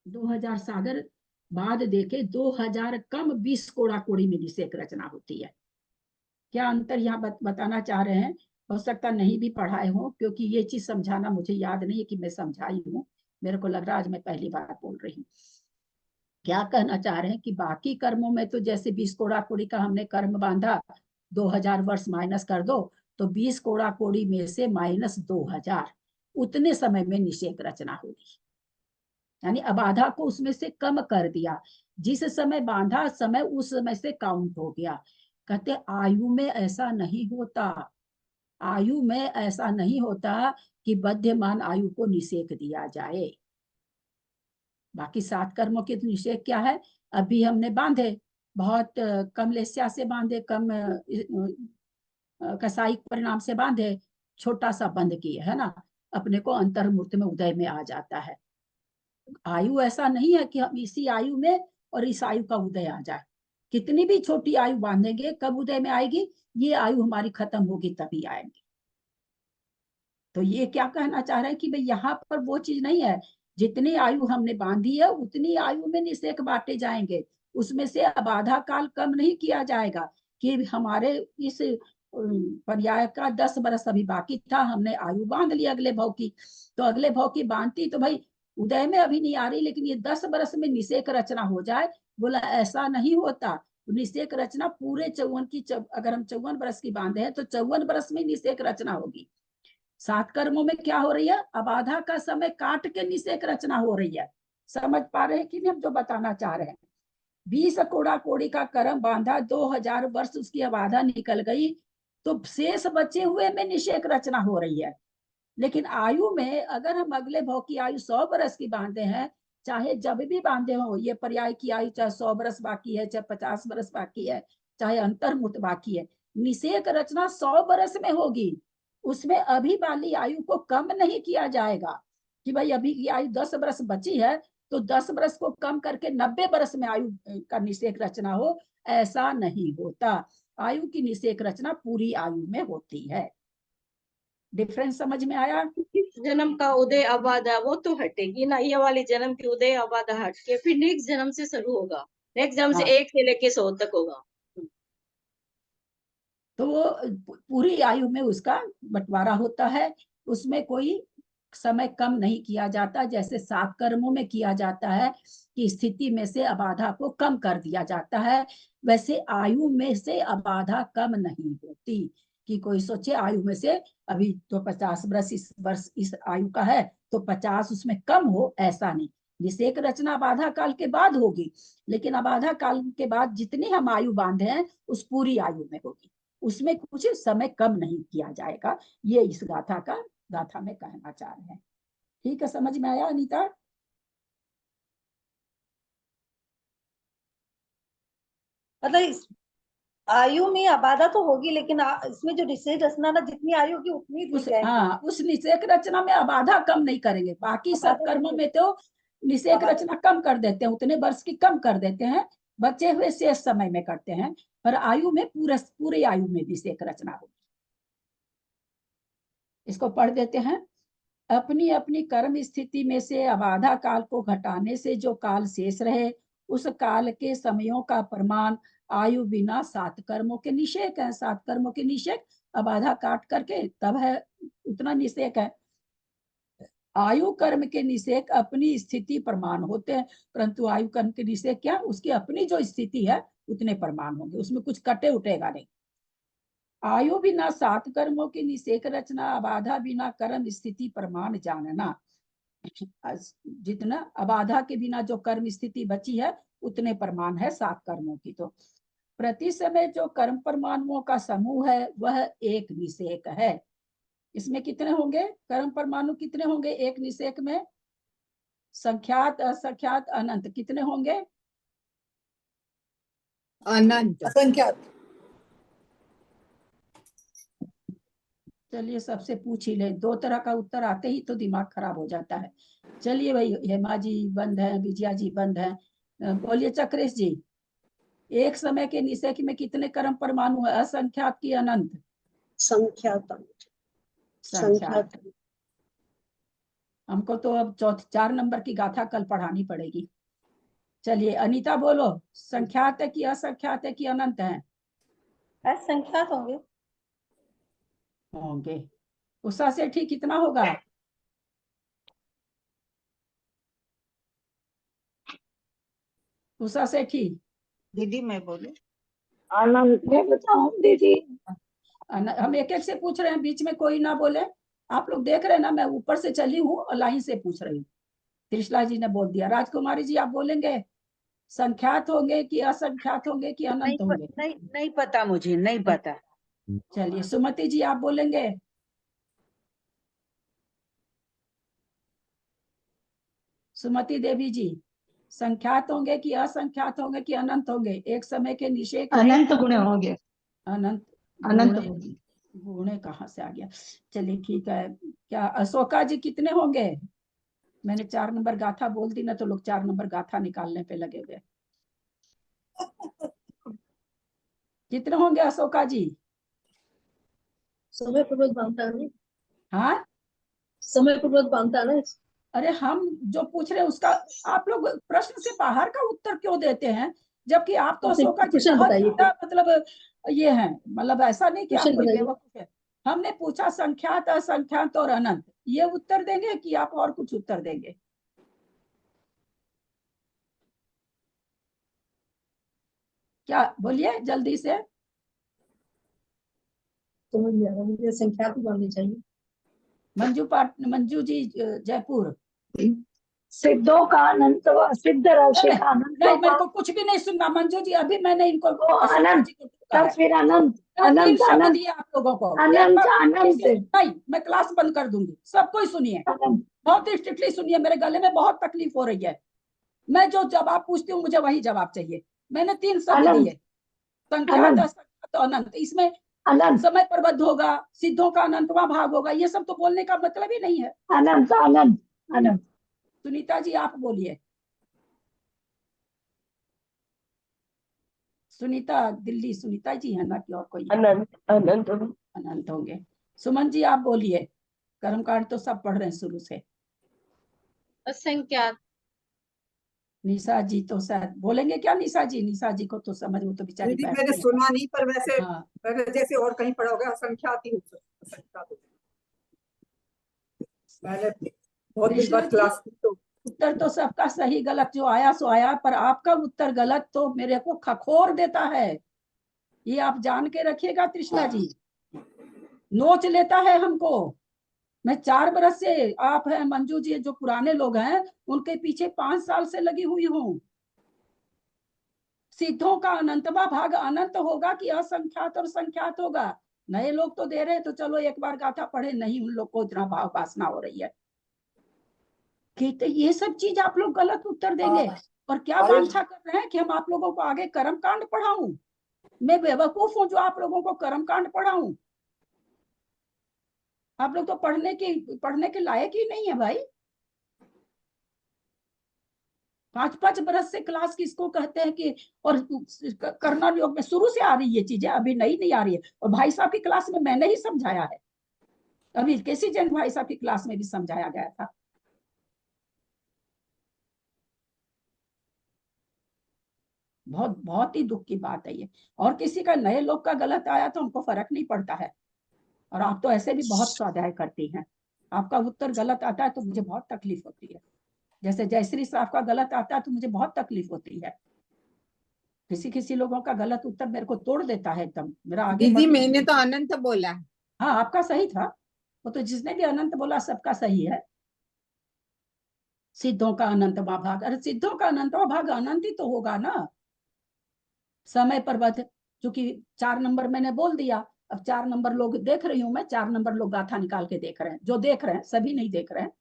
2000 सागर बाद देके 2000 कम 20 कोड़ा कोड़ी में निषेक रचना होती है। क्या अंतर यहाँ बताना चाह रहे हैं? हो सकता नहीं भी पढ़ाए हो, क्योंकि ये चीज समझाना मुझे याद नहीं है कि मैं समझाई हूँ। मेरे को लग रहा है आज मैं पहली बार बोल रही हूँ। क्या कहना चाह रहे हैं कि बाकी कर्मों में तो जैसे 20 कोड़ा कोड़ी का हमने कर्म बांधा, 2000 वर्ष माइनस कर दो, तो 20 कोड़ा कोड़ी में से माइनस 2000, उतने समय में निषेक रचना होगी। यानी अबाधा को उसमें से कम कर दिया, जिस समय बांधा समय उस समय से काउंट हो गया। कहते आयु में ऐसा नहीं होता, आयु में ऐसा नहीं होता कि बध्यमान आयु को निषेक दिया जाए। बाकी 7 कर्मों के निषेक क्या है? अभी हमने बांधे, बहुत कम लेस्या से बांधे, कम कसाई परिणाम से बांधे, छोटा सा बंध किए, है ना, अपने को अंतर्मूर्त में उदय में आ जाता है। आयु ऐसा नहीं है कि हम इसी आयु में और इस आयु का उदय आ जाए। कितनी भी छोटी आयु बांधेंगे, कब उदय में आएगी? ये आयु हमारी खत्म होगी तभी आएंगे। तो ये क्या कहना चाह रहे हैं कि भाई यहाँ पर वो चीज नहीं है, जितनी आयु हमने बांधी है उतनी आयु में निषेक बांटे जाएंगे, उसमें से अब आधा काल कम नहीं किया जाएगा कि हमारे इस पर्याय का 10 बरस अभी बाकी था, हमने आयु बांध ली अगले भाव की, तो अगले भाव की बांधती तो भाई उदय में अभी नहीं आ रही, लेकिन ये 10 बरस में निषेक रचना हो जाए। बोला ऐसा नहीं होता, निषेक रचना पूरे 54 की अगर हम 54 बरस की बांधे हैं तो 54 बरस में निषेक रचना होगी। 7 कर्मों में क्या हो रही है? अब आधा का समय काट के निषेक रचना हो रही है। समझ पा रहे हैं कि नहीं हम जो बताना चाह रहे हैं? 20 कोड़ा कोड़ी का कर्म बांधा, 2000 वर्ष उसकी अब आधा निकल गई, तो शेष बचे हुए में निषेक रचना हो रही है। लेकिन आयु में अगर हम अगले भाव की आयु 100 बरस की बांधे हैं, चाहे जब भी बांधे हो, ये पर्याय की आयु चाहे 100 बरस बाकी है, चाहे 50 बरस बाकी है, चाहे अंतर्मुक्त बाकी है, निषेक रचना 100 बरस में होगी। उसमें अभी वाली आयु को कम नहीं किया जाएगा कि भाई अभी की आयु 10 बरस बची है तो 10 बरस को कम करके 90 बरस में आयु का निषेक रचना हो, ऐसा नहीं होता। आयु की निषेक रचना पूरी आयु में होती है। डिफरेंस समझ में आया? इस जन्म का उदय अबाधा वो तो हटेगी ना, ये वाली जन्म की उदय अबाधा हट के फिर नेक्स्ट जन्म से शुरू होगा। नेक्स्ट जन्म से 1 से लेके 100 तक होगा। तो वो पूरी आयु में उसका बंटवारा होता है, उसमें कोई समय कम नहीं किया जाता, जैसे 7 कर्मों में किया जाता है कि स्थिति में से अबाधा को कम कर दिया जाता है, वैसे आयु में से अबाधा कम नहीं होती कि कोई सोचे आयु में से अभी तो 50 वर्ष इस आयु का है तो 50 उसमें कम हो, ऐसा नहीं। निषेक रचना अबाधा काल के बाद होगी, लेकिन अबाधा काल के बाद जितनी हम आयु बांधे हैं उस पूरी आयु में होगी, उसमें कुछ समय कम नहीं किया जाएगा। ये इस गाथा में कहना चाह रहे हैं। ठीक है, समझ में आया अनीता? मतलब आयु में अबाधा तो होगी, लेकिन इसमें जो निषेक रचना ना जितनी आयु होगी उतनी हाँ, उस निषेक रचना में अबाधा कम नहीं करेंगे, बाकी सब कर्मों में तो निषेक रचना कम कर देते हैं, उतने वर्ष की कम कर देते हैं, बचे हुए शेष समय में करते हैं, पर आयु में पूरे आयु में निषेक रचना होगी। इसको पढ़ देते हैं। अपनी अपनी कर्म स्थिति में से अबाधा काल को घटाने से जो काल शेष रहे, उस काल के समयों का प्रमाण आयु बिना 7 कर्मों के निषेक है। 7 कर्मों के निषेक अबाधा काट करके तब है, उतना निषेक है। आयु कर्म के निषेक अपनी स्थिति प्रमाण होते हैं, परंतु आयु कर्म के निषेक क्या? उसकी अपनी जो स्थिति है उतने प्रमाण होंगे, उसमें कुछ कटे उठेगा नहीं। आयु बिना 7 कर्मों की निषेक रचना, अबाधा बिना कर्म स्थिति प्रमाण जानना। जितना अबाधा के बिना जो कर्म स्थिति बची है उतने प्रमाण है 7 कर्मों की। तो प्रति समय जो कर्म परमाणुओं का समूह है वह एक निषेक है। इसमें कितने होंगे कर्म परमाणु? कितने होंगे एक निषेक में? संख्यात, असंख्यात, अनंत। कितने होंगे? अनंत, असंख्यात। चलिए सबसे पूछ ही ले, 2 तरह का उत्तर आते ही तो दिमाग खराब हो जाता है। चलिए भाई, हेमा जी बंद है, विजया जी बंद है, बोलिए चक्रेश जी, एक समय के निषेक में कितने कर्म परमाणु है, असंख्यात की अनंत? संख्यात। संख्यात। हमको तो अब 4 नंबर की गाथा कल पढ़ानी पड़ेगी। चलिए अनीता बोलो, संख्यात है कि असंख्यात है कि अनंत है? असंख्यात होंगे। होंगे। उषा सेठी कितना होगा? उषा सेठी। दीदी मैं बोलूं? अनंत में बताऊं दीदी? हम एक एक से पूछ रहे हैं, बीच में कोई ना बोले। आप लोग देख रहे हैं ना, मैं ऊपर से चली हूँ और लाइन से पूछ रही हूँ। त्रिशला जी ने बोल दिया। राजकुमारी जी आप बोलेंगे, संख्यात होंगे कि असंख्यात होंगे कि अनंत होंगे? नहीं पता, मुझे नहीं पता। चलिए सुमति जी आप बोलेंगे? सुमति देवी जी, संख्यात होंगे कि असंख्यात होंगे कि अनंत होंगे? एक समय के निषेक में अनंत गुण होंगे। अनंत अनंत गुणे गुणे कहाँ से आ गया? चलिए ठीक है। क्या अशोका जी कितने होंगे? मैंने 4 नंबर गाथा बोल दी ना, तो लोग 4 नंबर गाथा निकालने पे लगे हुए। कितने होंगे अशोका जी? समय पूर्वक बांधता है ना, हाँ, समय पूर्वक बांधता है ना। अरे हम जो पूछ रहे हैं उसका आप लोग प्रश्न से बाहर का उत्तर क्यों देते हैं? जबकि आप तो आपने अशोका जी क्वेश्चन बहुत बताइए ज्यादा मतलब ये हैं, मतलब ऐसा नहीं कि आप क्वेश्चन कोई बताइए। बेवकूफ है। हमने पूछा संख्यात, असंख्यात और अनंत, ये उत्तर देंगे कि आप और कुछ उत्तर देंगे? क्या बोलिए जल्दी से। समझ नहीं आ रहा, मुझे संख्या भी बांधनी चाहिए। मंजू जी जयपुर। सिद्धों का अनंत व सिद्ध राशि का अनंत नहीं, मेरे व को कुछ भी नहीं सुनना मंजू जी। अभी मैंने इनको वो अशोका अनंत, जी को टोका तब है। फिर अनंत, मैं 3 अनंत शब्द अनंत दिए आप लोगों को। एक अनंत बार अनंत नहीं, मैं क्लास बंद कर दूंगी। सब कोई सुनिए, अनंत। बहुत स्ट्रिक्टली सुनिए। मेरे गले में बहुत तकलीफ हो रही है। मैं जो जवाब पूछती हूँ मुझे वही जवाब चाहिए। मैंने 3 शब्द अनंत दिए, संख्यात, अनंत असंख्यात तो अनंत। इसमें अनंत समय प्रबद्ध होगा, सिद्धों का अनंतवा भाग होगा, ये सब तो बोलने का मतलब ही नहीं है। अनंत अनंत अनंत। सुनीता जी आप बोलिए। सुनीता दिल्ली, सुनीता जी है ना कि और कोई? अनंत अनंत अनंत होंगे। सुमन जी आप बोलिए। कर्मकांड तो सब पढ़ रहे हैं शुरू से। असंख्यात। निशा जी तो शायद बोलेंगे क्या? निशा जी, निशा जी को तो समझ, वो तो बेचारी दीदी मैंने बैठती है। सुना नहीं, पर वैसे हाँ, जैसे और कहीं पढ़ा होगा असंख्यात ही असंख्यात। मैंने बहुत दिन कृष्णा बाद जी क्लास की तो उत्तर तो सबका सही गलत जो आया सो आया, पर आपका उत्तर गलत तो मेरे को खखोर देता है। ये आप जान के रखिएगा कृष्णा जी, नोच लेता है हमको। मैं 4 बरस से, आप हैं मंजू जी जो पुराने लोग हैं, उनके पीछे 5 साल से लगी हुई हूँ। सिद्धों का अनंतवा भाग अनंत होगा कि असंख्यात और संख्यात होगा? नए लोग तो दे रहे, तो चलो एक बार गाथा पढ़े, नहीं उन लोग को इतना भाव वासना हो रही है कि तो ये सब चीज आप लोग गलत उत्तर देंगे। और क्या वांछा कर रहे हैं कि हम आप लोगों को आगे कर्म कांड पढ़ाऊं? मैं बेवकूफ हूं जो आप लोगों को कर्म कांड पढ़ाऊं? आप लोग तो पढ़ने के लायक ही नहीं है भाई। 5-5 बरस से क्लास किसको कहते हैं कि, और करना योग में शुरू से आ रही ये चीजें, अभी नहीं आ रही है। और भाई साहब की क्लास में मैंने ही समझाया है, अभी केसी जैन भाई साहब की क्लास में भी समझाया गया था। बहुत बहुत ही दुख की बात है ये। और किसी का, नए लोग का गलत आया तो हमको फर्क नहीं पड़ता है। और आप तो ऐसे भी बहुत स्वाध्याय करती हैं, आपका उत्तर गलत आता है तो मुझे बहुत तकलीफ होती है। जैसे जयश्री साहब का गलत आता है तो मुझे बहुत तकलीफ होती है। किसी किसी लोगों का गलत उत्तर मेरे को तोड़ देता है एकदम, मेरा आगे दीदी बढ़ने। मैंने तो अनंत बोला। हाँ आपका सही था, वो तो जिसने भी अनंत बोला सबका सही है। सिद्धों का अनंतवा भाग, अरे सिद्धों का अनंतवा भाग अनंत ही तो होगा ना। समय पर्वत, क्योंकि 4 नंबर मैंने बोल दिया। अब 4 नंबर लोग देख रही हूँ मैं, 4 नंबर लोग गाथा निकाल के देख रहे हैं, जो देख रहे हैं, सभी नहीं देख रहे हैं।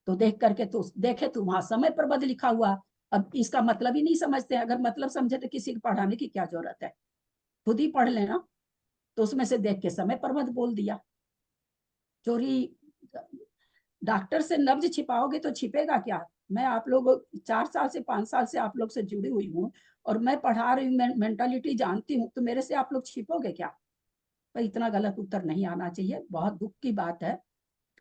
तो देख करके तो देखे तो वहां समय प्रबंध लिखा हुआ। अब इसका मतलब ही नहीं समझते। अगर मतलब समझे तो किसी को पढ़ाने की क्या जरूरत है, खुद ही पढ़ लेना। तो उसमें से देख के समय प्रबंध बोल दिया। चोरी, डॉक्टर से नब्ज छिपाओगे तो छिपेगा क्या? मैं आप लोग 4 साल से 5 साल से आप लोग से जुड़ी हुई हूँ, और मैं पढ़ा रही हूँ, मेंटालिटी जानती हूँ, तो मेरे से आप लोग छिपोगे क्या? पर इतना गलत उत्तर नहीं आना चाहिए, बहुत दुख की बात है।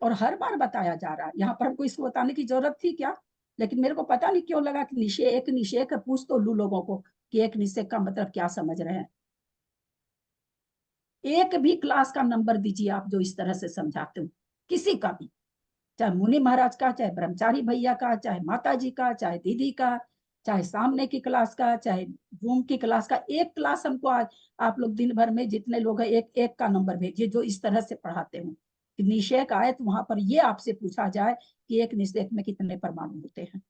और हर बार बताया जा रहा है, यहाँ पर हमको इसको बताने की जरूरत थी क्या? लेकिन मेरे को पता नहीं क्यों लगा कि निषेक पूछ तो लू लोगों को कि एक निषेक का मतलब क्या समझ रहे हैं। एक भी क्लास का नंबर दीजिए आप जो इस तरह से समझाते हो, किसी का भी, चाहे मुनि महाराज का, चाहे ब्रह्मचारी भैया का, चाहे माता जी का, चाहे दीदी का, चाहे सामने की क्लास का, चाहे जूम की क्लास का। एक क्लास हमको आज आप लोग दिन भर में जितने लोग हैं, एक एक का नंबर भेजिए जो इस तरह से पढ़ाते हो कि निषेक आए तो वहां पर ये आपसे पूछा जाए कि एक निषेक में कितने परमाणु होते हैं।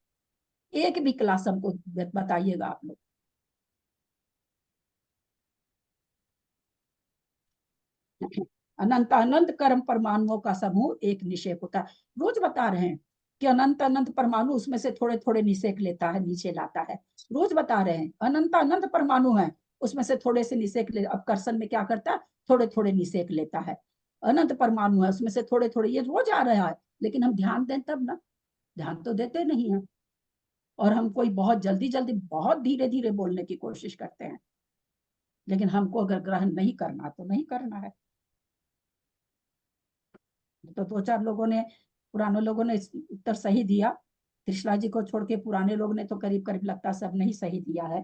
एक भी क्लास हमको बताइएगा आप लोग। अनंत अनंत कर्म परमाणुओं का समूह एक निषेक होता है। रोज बता रहे हैं कि अनंत अनंत परमाणु, उसमें से थोड़े थोड़े निषेक लेता है, नीचे लाता है। रोज बता रहे हैं अनंत अनंत परमाणु है, उसमें से थोड़े से निषेक ले, अपकर्षण में क्या करता है, थोड़े थोड़े निषेक लेता है। अनंत परमाणु है, उसमें से थोड़े थोड़े ये रोज आ रहा है, लेकिन हम ध्यान दें तब ना, ध्यान तो देते नहीं है। और हम कोई बहुत जल्दी जल्दी बहुत धीरे धीरे बोलने की कोशिश करते हैं, लेकिन हमको अगर ग्रहण नहीं करना तो नहीं करना है। तो 2-4 लोगों ने, पुराने लोगों ने उत्तर सही दिया, त्रिशला जी को छोड़ के पुराने लोग ने तो करीब करीब लगता सब नहीं सही दिया है।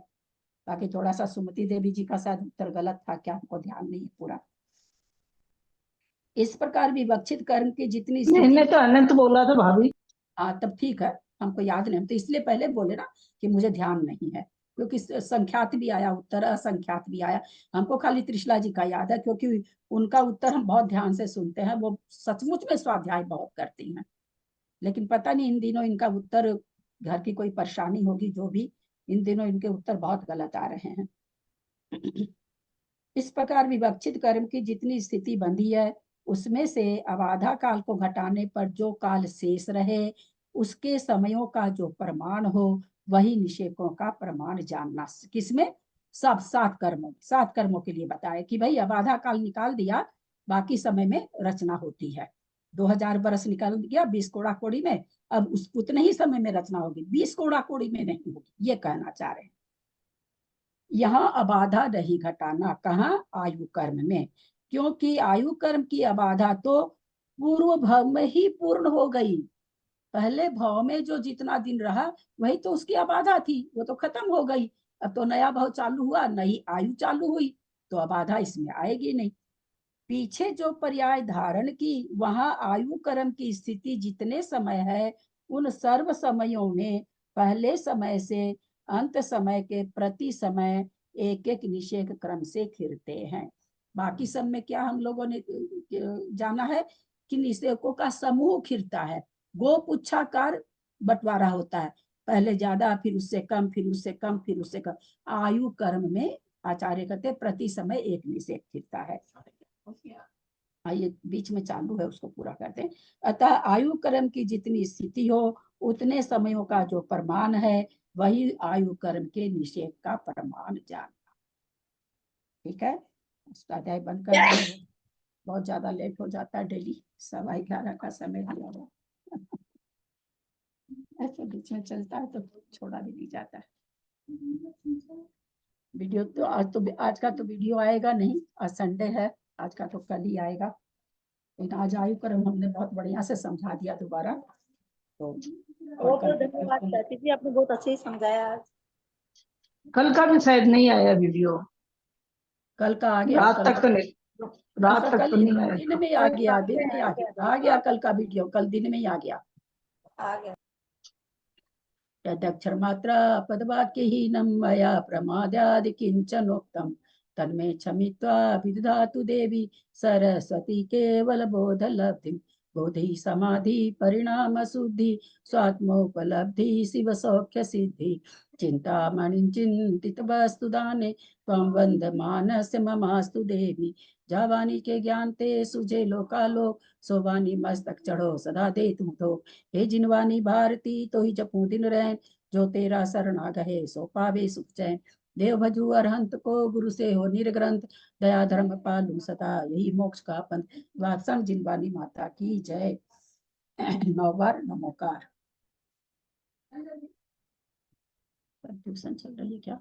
बाकी थोड़ा सा सुमति देवी जी का शायद उत्तर गलत था, क्या हमको ध्यान नहीं है पूरा। इस प्रकार विवक्षित कर्म की जितनी मैंने तो अनंत बोला था भाभी। हाँ तब ठीक है, हमको याद नहीं, हम तो इसलिए पहले बोले ना कि मुझे ध्यान नहीं है, क्योंकि संख्यात भी आया उत्तर, असंख्यात भी आया। हमको खाली त्रिशला जी का याद है, क्योंकि उनका उत्तर हम बहुत ध्यान से सुनते हैं, वो सचमुच में स्वाध्याय बहुत करती हैं। लेकिन पता नहीं इन दिनों इनका उत्तर, घर की कोई परेशानी होगी जो भी, इन दिनों इनके उत्तर बहुत गलत आ रहे हैं। इस प्रकार विवक्षित कर्म की जितनी स्थिति बंधी है, उसमें से अबाधा काल को घटाने पर जो काल शेष रहे, उसके समयों का जो प्रमाण हो, वही निषेकों का प्रमाण जानना। किसमें? सब 7 कर्मों के लिए बताया कि भाई अबाधा काल निकाल दिया, बाकी समय में रचना होती है। 2000 बरस निकाल गया 20 कोड़ा कोड़ी में, अब उस उतने ही समय में रचना होगी, 20 कोड़ा कोड़ी में नहीं होगी, ये कहना चाह रहे हैं। यहाँ अबाधा नहीं घटाना, कहाँ? आयु कर्म में, क्योंकि आयु कर्म की अबाधा तो पूर्व भाव में ही पूर्ण हो गई। पहले भाव में जो जितना दिन रहा वही तो उसकी अबाधा थी, वो तो खत्म हो गई। अब तो नया भाव चालू हुआ, नई आयु चालू हुई, तो अबाधा इसमें आएगी नहीं। पीछे जो पर्याय धारण की, वहां आयु कर्म की स्थिति जितने समय है, उन सर्व समयों में पहले समय से अंत समय के प्रति समय एक एक निषेक क्रम से फिरते हैं। बाकी सब में क्या हम लोगों ने जाना है कि निषेकों का समूह फिरता है, गो पुच्छाकार बंटवारा होता है, पहले ज्यादा, फिर उससे कम, फिर उससे कम, फिर उससे कम। आयु कर्म में आचार्य कहते प्रति समय एक निषेक फिरता है। ये बीच में चालू है, उसको पूरा करते हैं। अतः आयु कर्म की जितनी स्थिति हो, उतने समयों का जो प्रमाण है, वही आयु कर्म के निषेध का प्रमाण जानना। ठीक है, उसका अध्याय बंद कर देंगे, बहुत ज्यादा लेट हो जाता है, डेली 11:15 का समय दिया हुआ। ऐसे बीच में चलता है तो छोड़ा भी नहीं जाता है। वीडियो तो आज का तो वीडियो आएगा नहीं, आज संडे है, आज का तो कल ही आएगा। लेकिन आज आयु कर्म हमने बहुत बढ़िया से समझा दिया दोबारा, तो धन्यवाद चाची जी, आपने बहुत अच्छे ही समझाया आज। कल का भी शायद नहीं आया वीडियो, कल का आ गया, रात तक तो नहीं, रात तक तो नहीं आया। दिन में आ गया, दिन में आ गया कल का वीडियो, कल दिन में ही आ गया। यदक्षर मात्रा पदवाक्यहीनं मया प्रमादादि किंचनोक्तम् तन्मे क्षमित्वा विदधातु देवी सरस्वती केवल बोध लब्धि बोधि समाधि परिणाम शुद्धि स्वात्मोपलब्धि शिव सौख्य सिद्धि चिंतामणि चिंतित वस्तु दाने त्वं वंदमानस्य ममास्तु देवी जावानी के ज्ञान ते सुजे लोकालोक सोवानी मस्तक चढ़ो सदा दे तुम तो हे जिनवानी भारती तो ही जपू दिन रैन जो तेरा शरणा गहे सो पावे सुख चैन देव भजू अरहंत को गुरु से हो निर्ग्रंथ दया धर्म पालू सदा यही मोक्ष का पंथ वात्सन जिनवानी माता की जय। 9 बार नमोकार। ट्यूशन चल रही है क्या?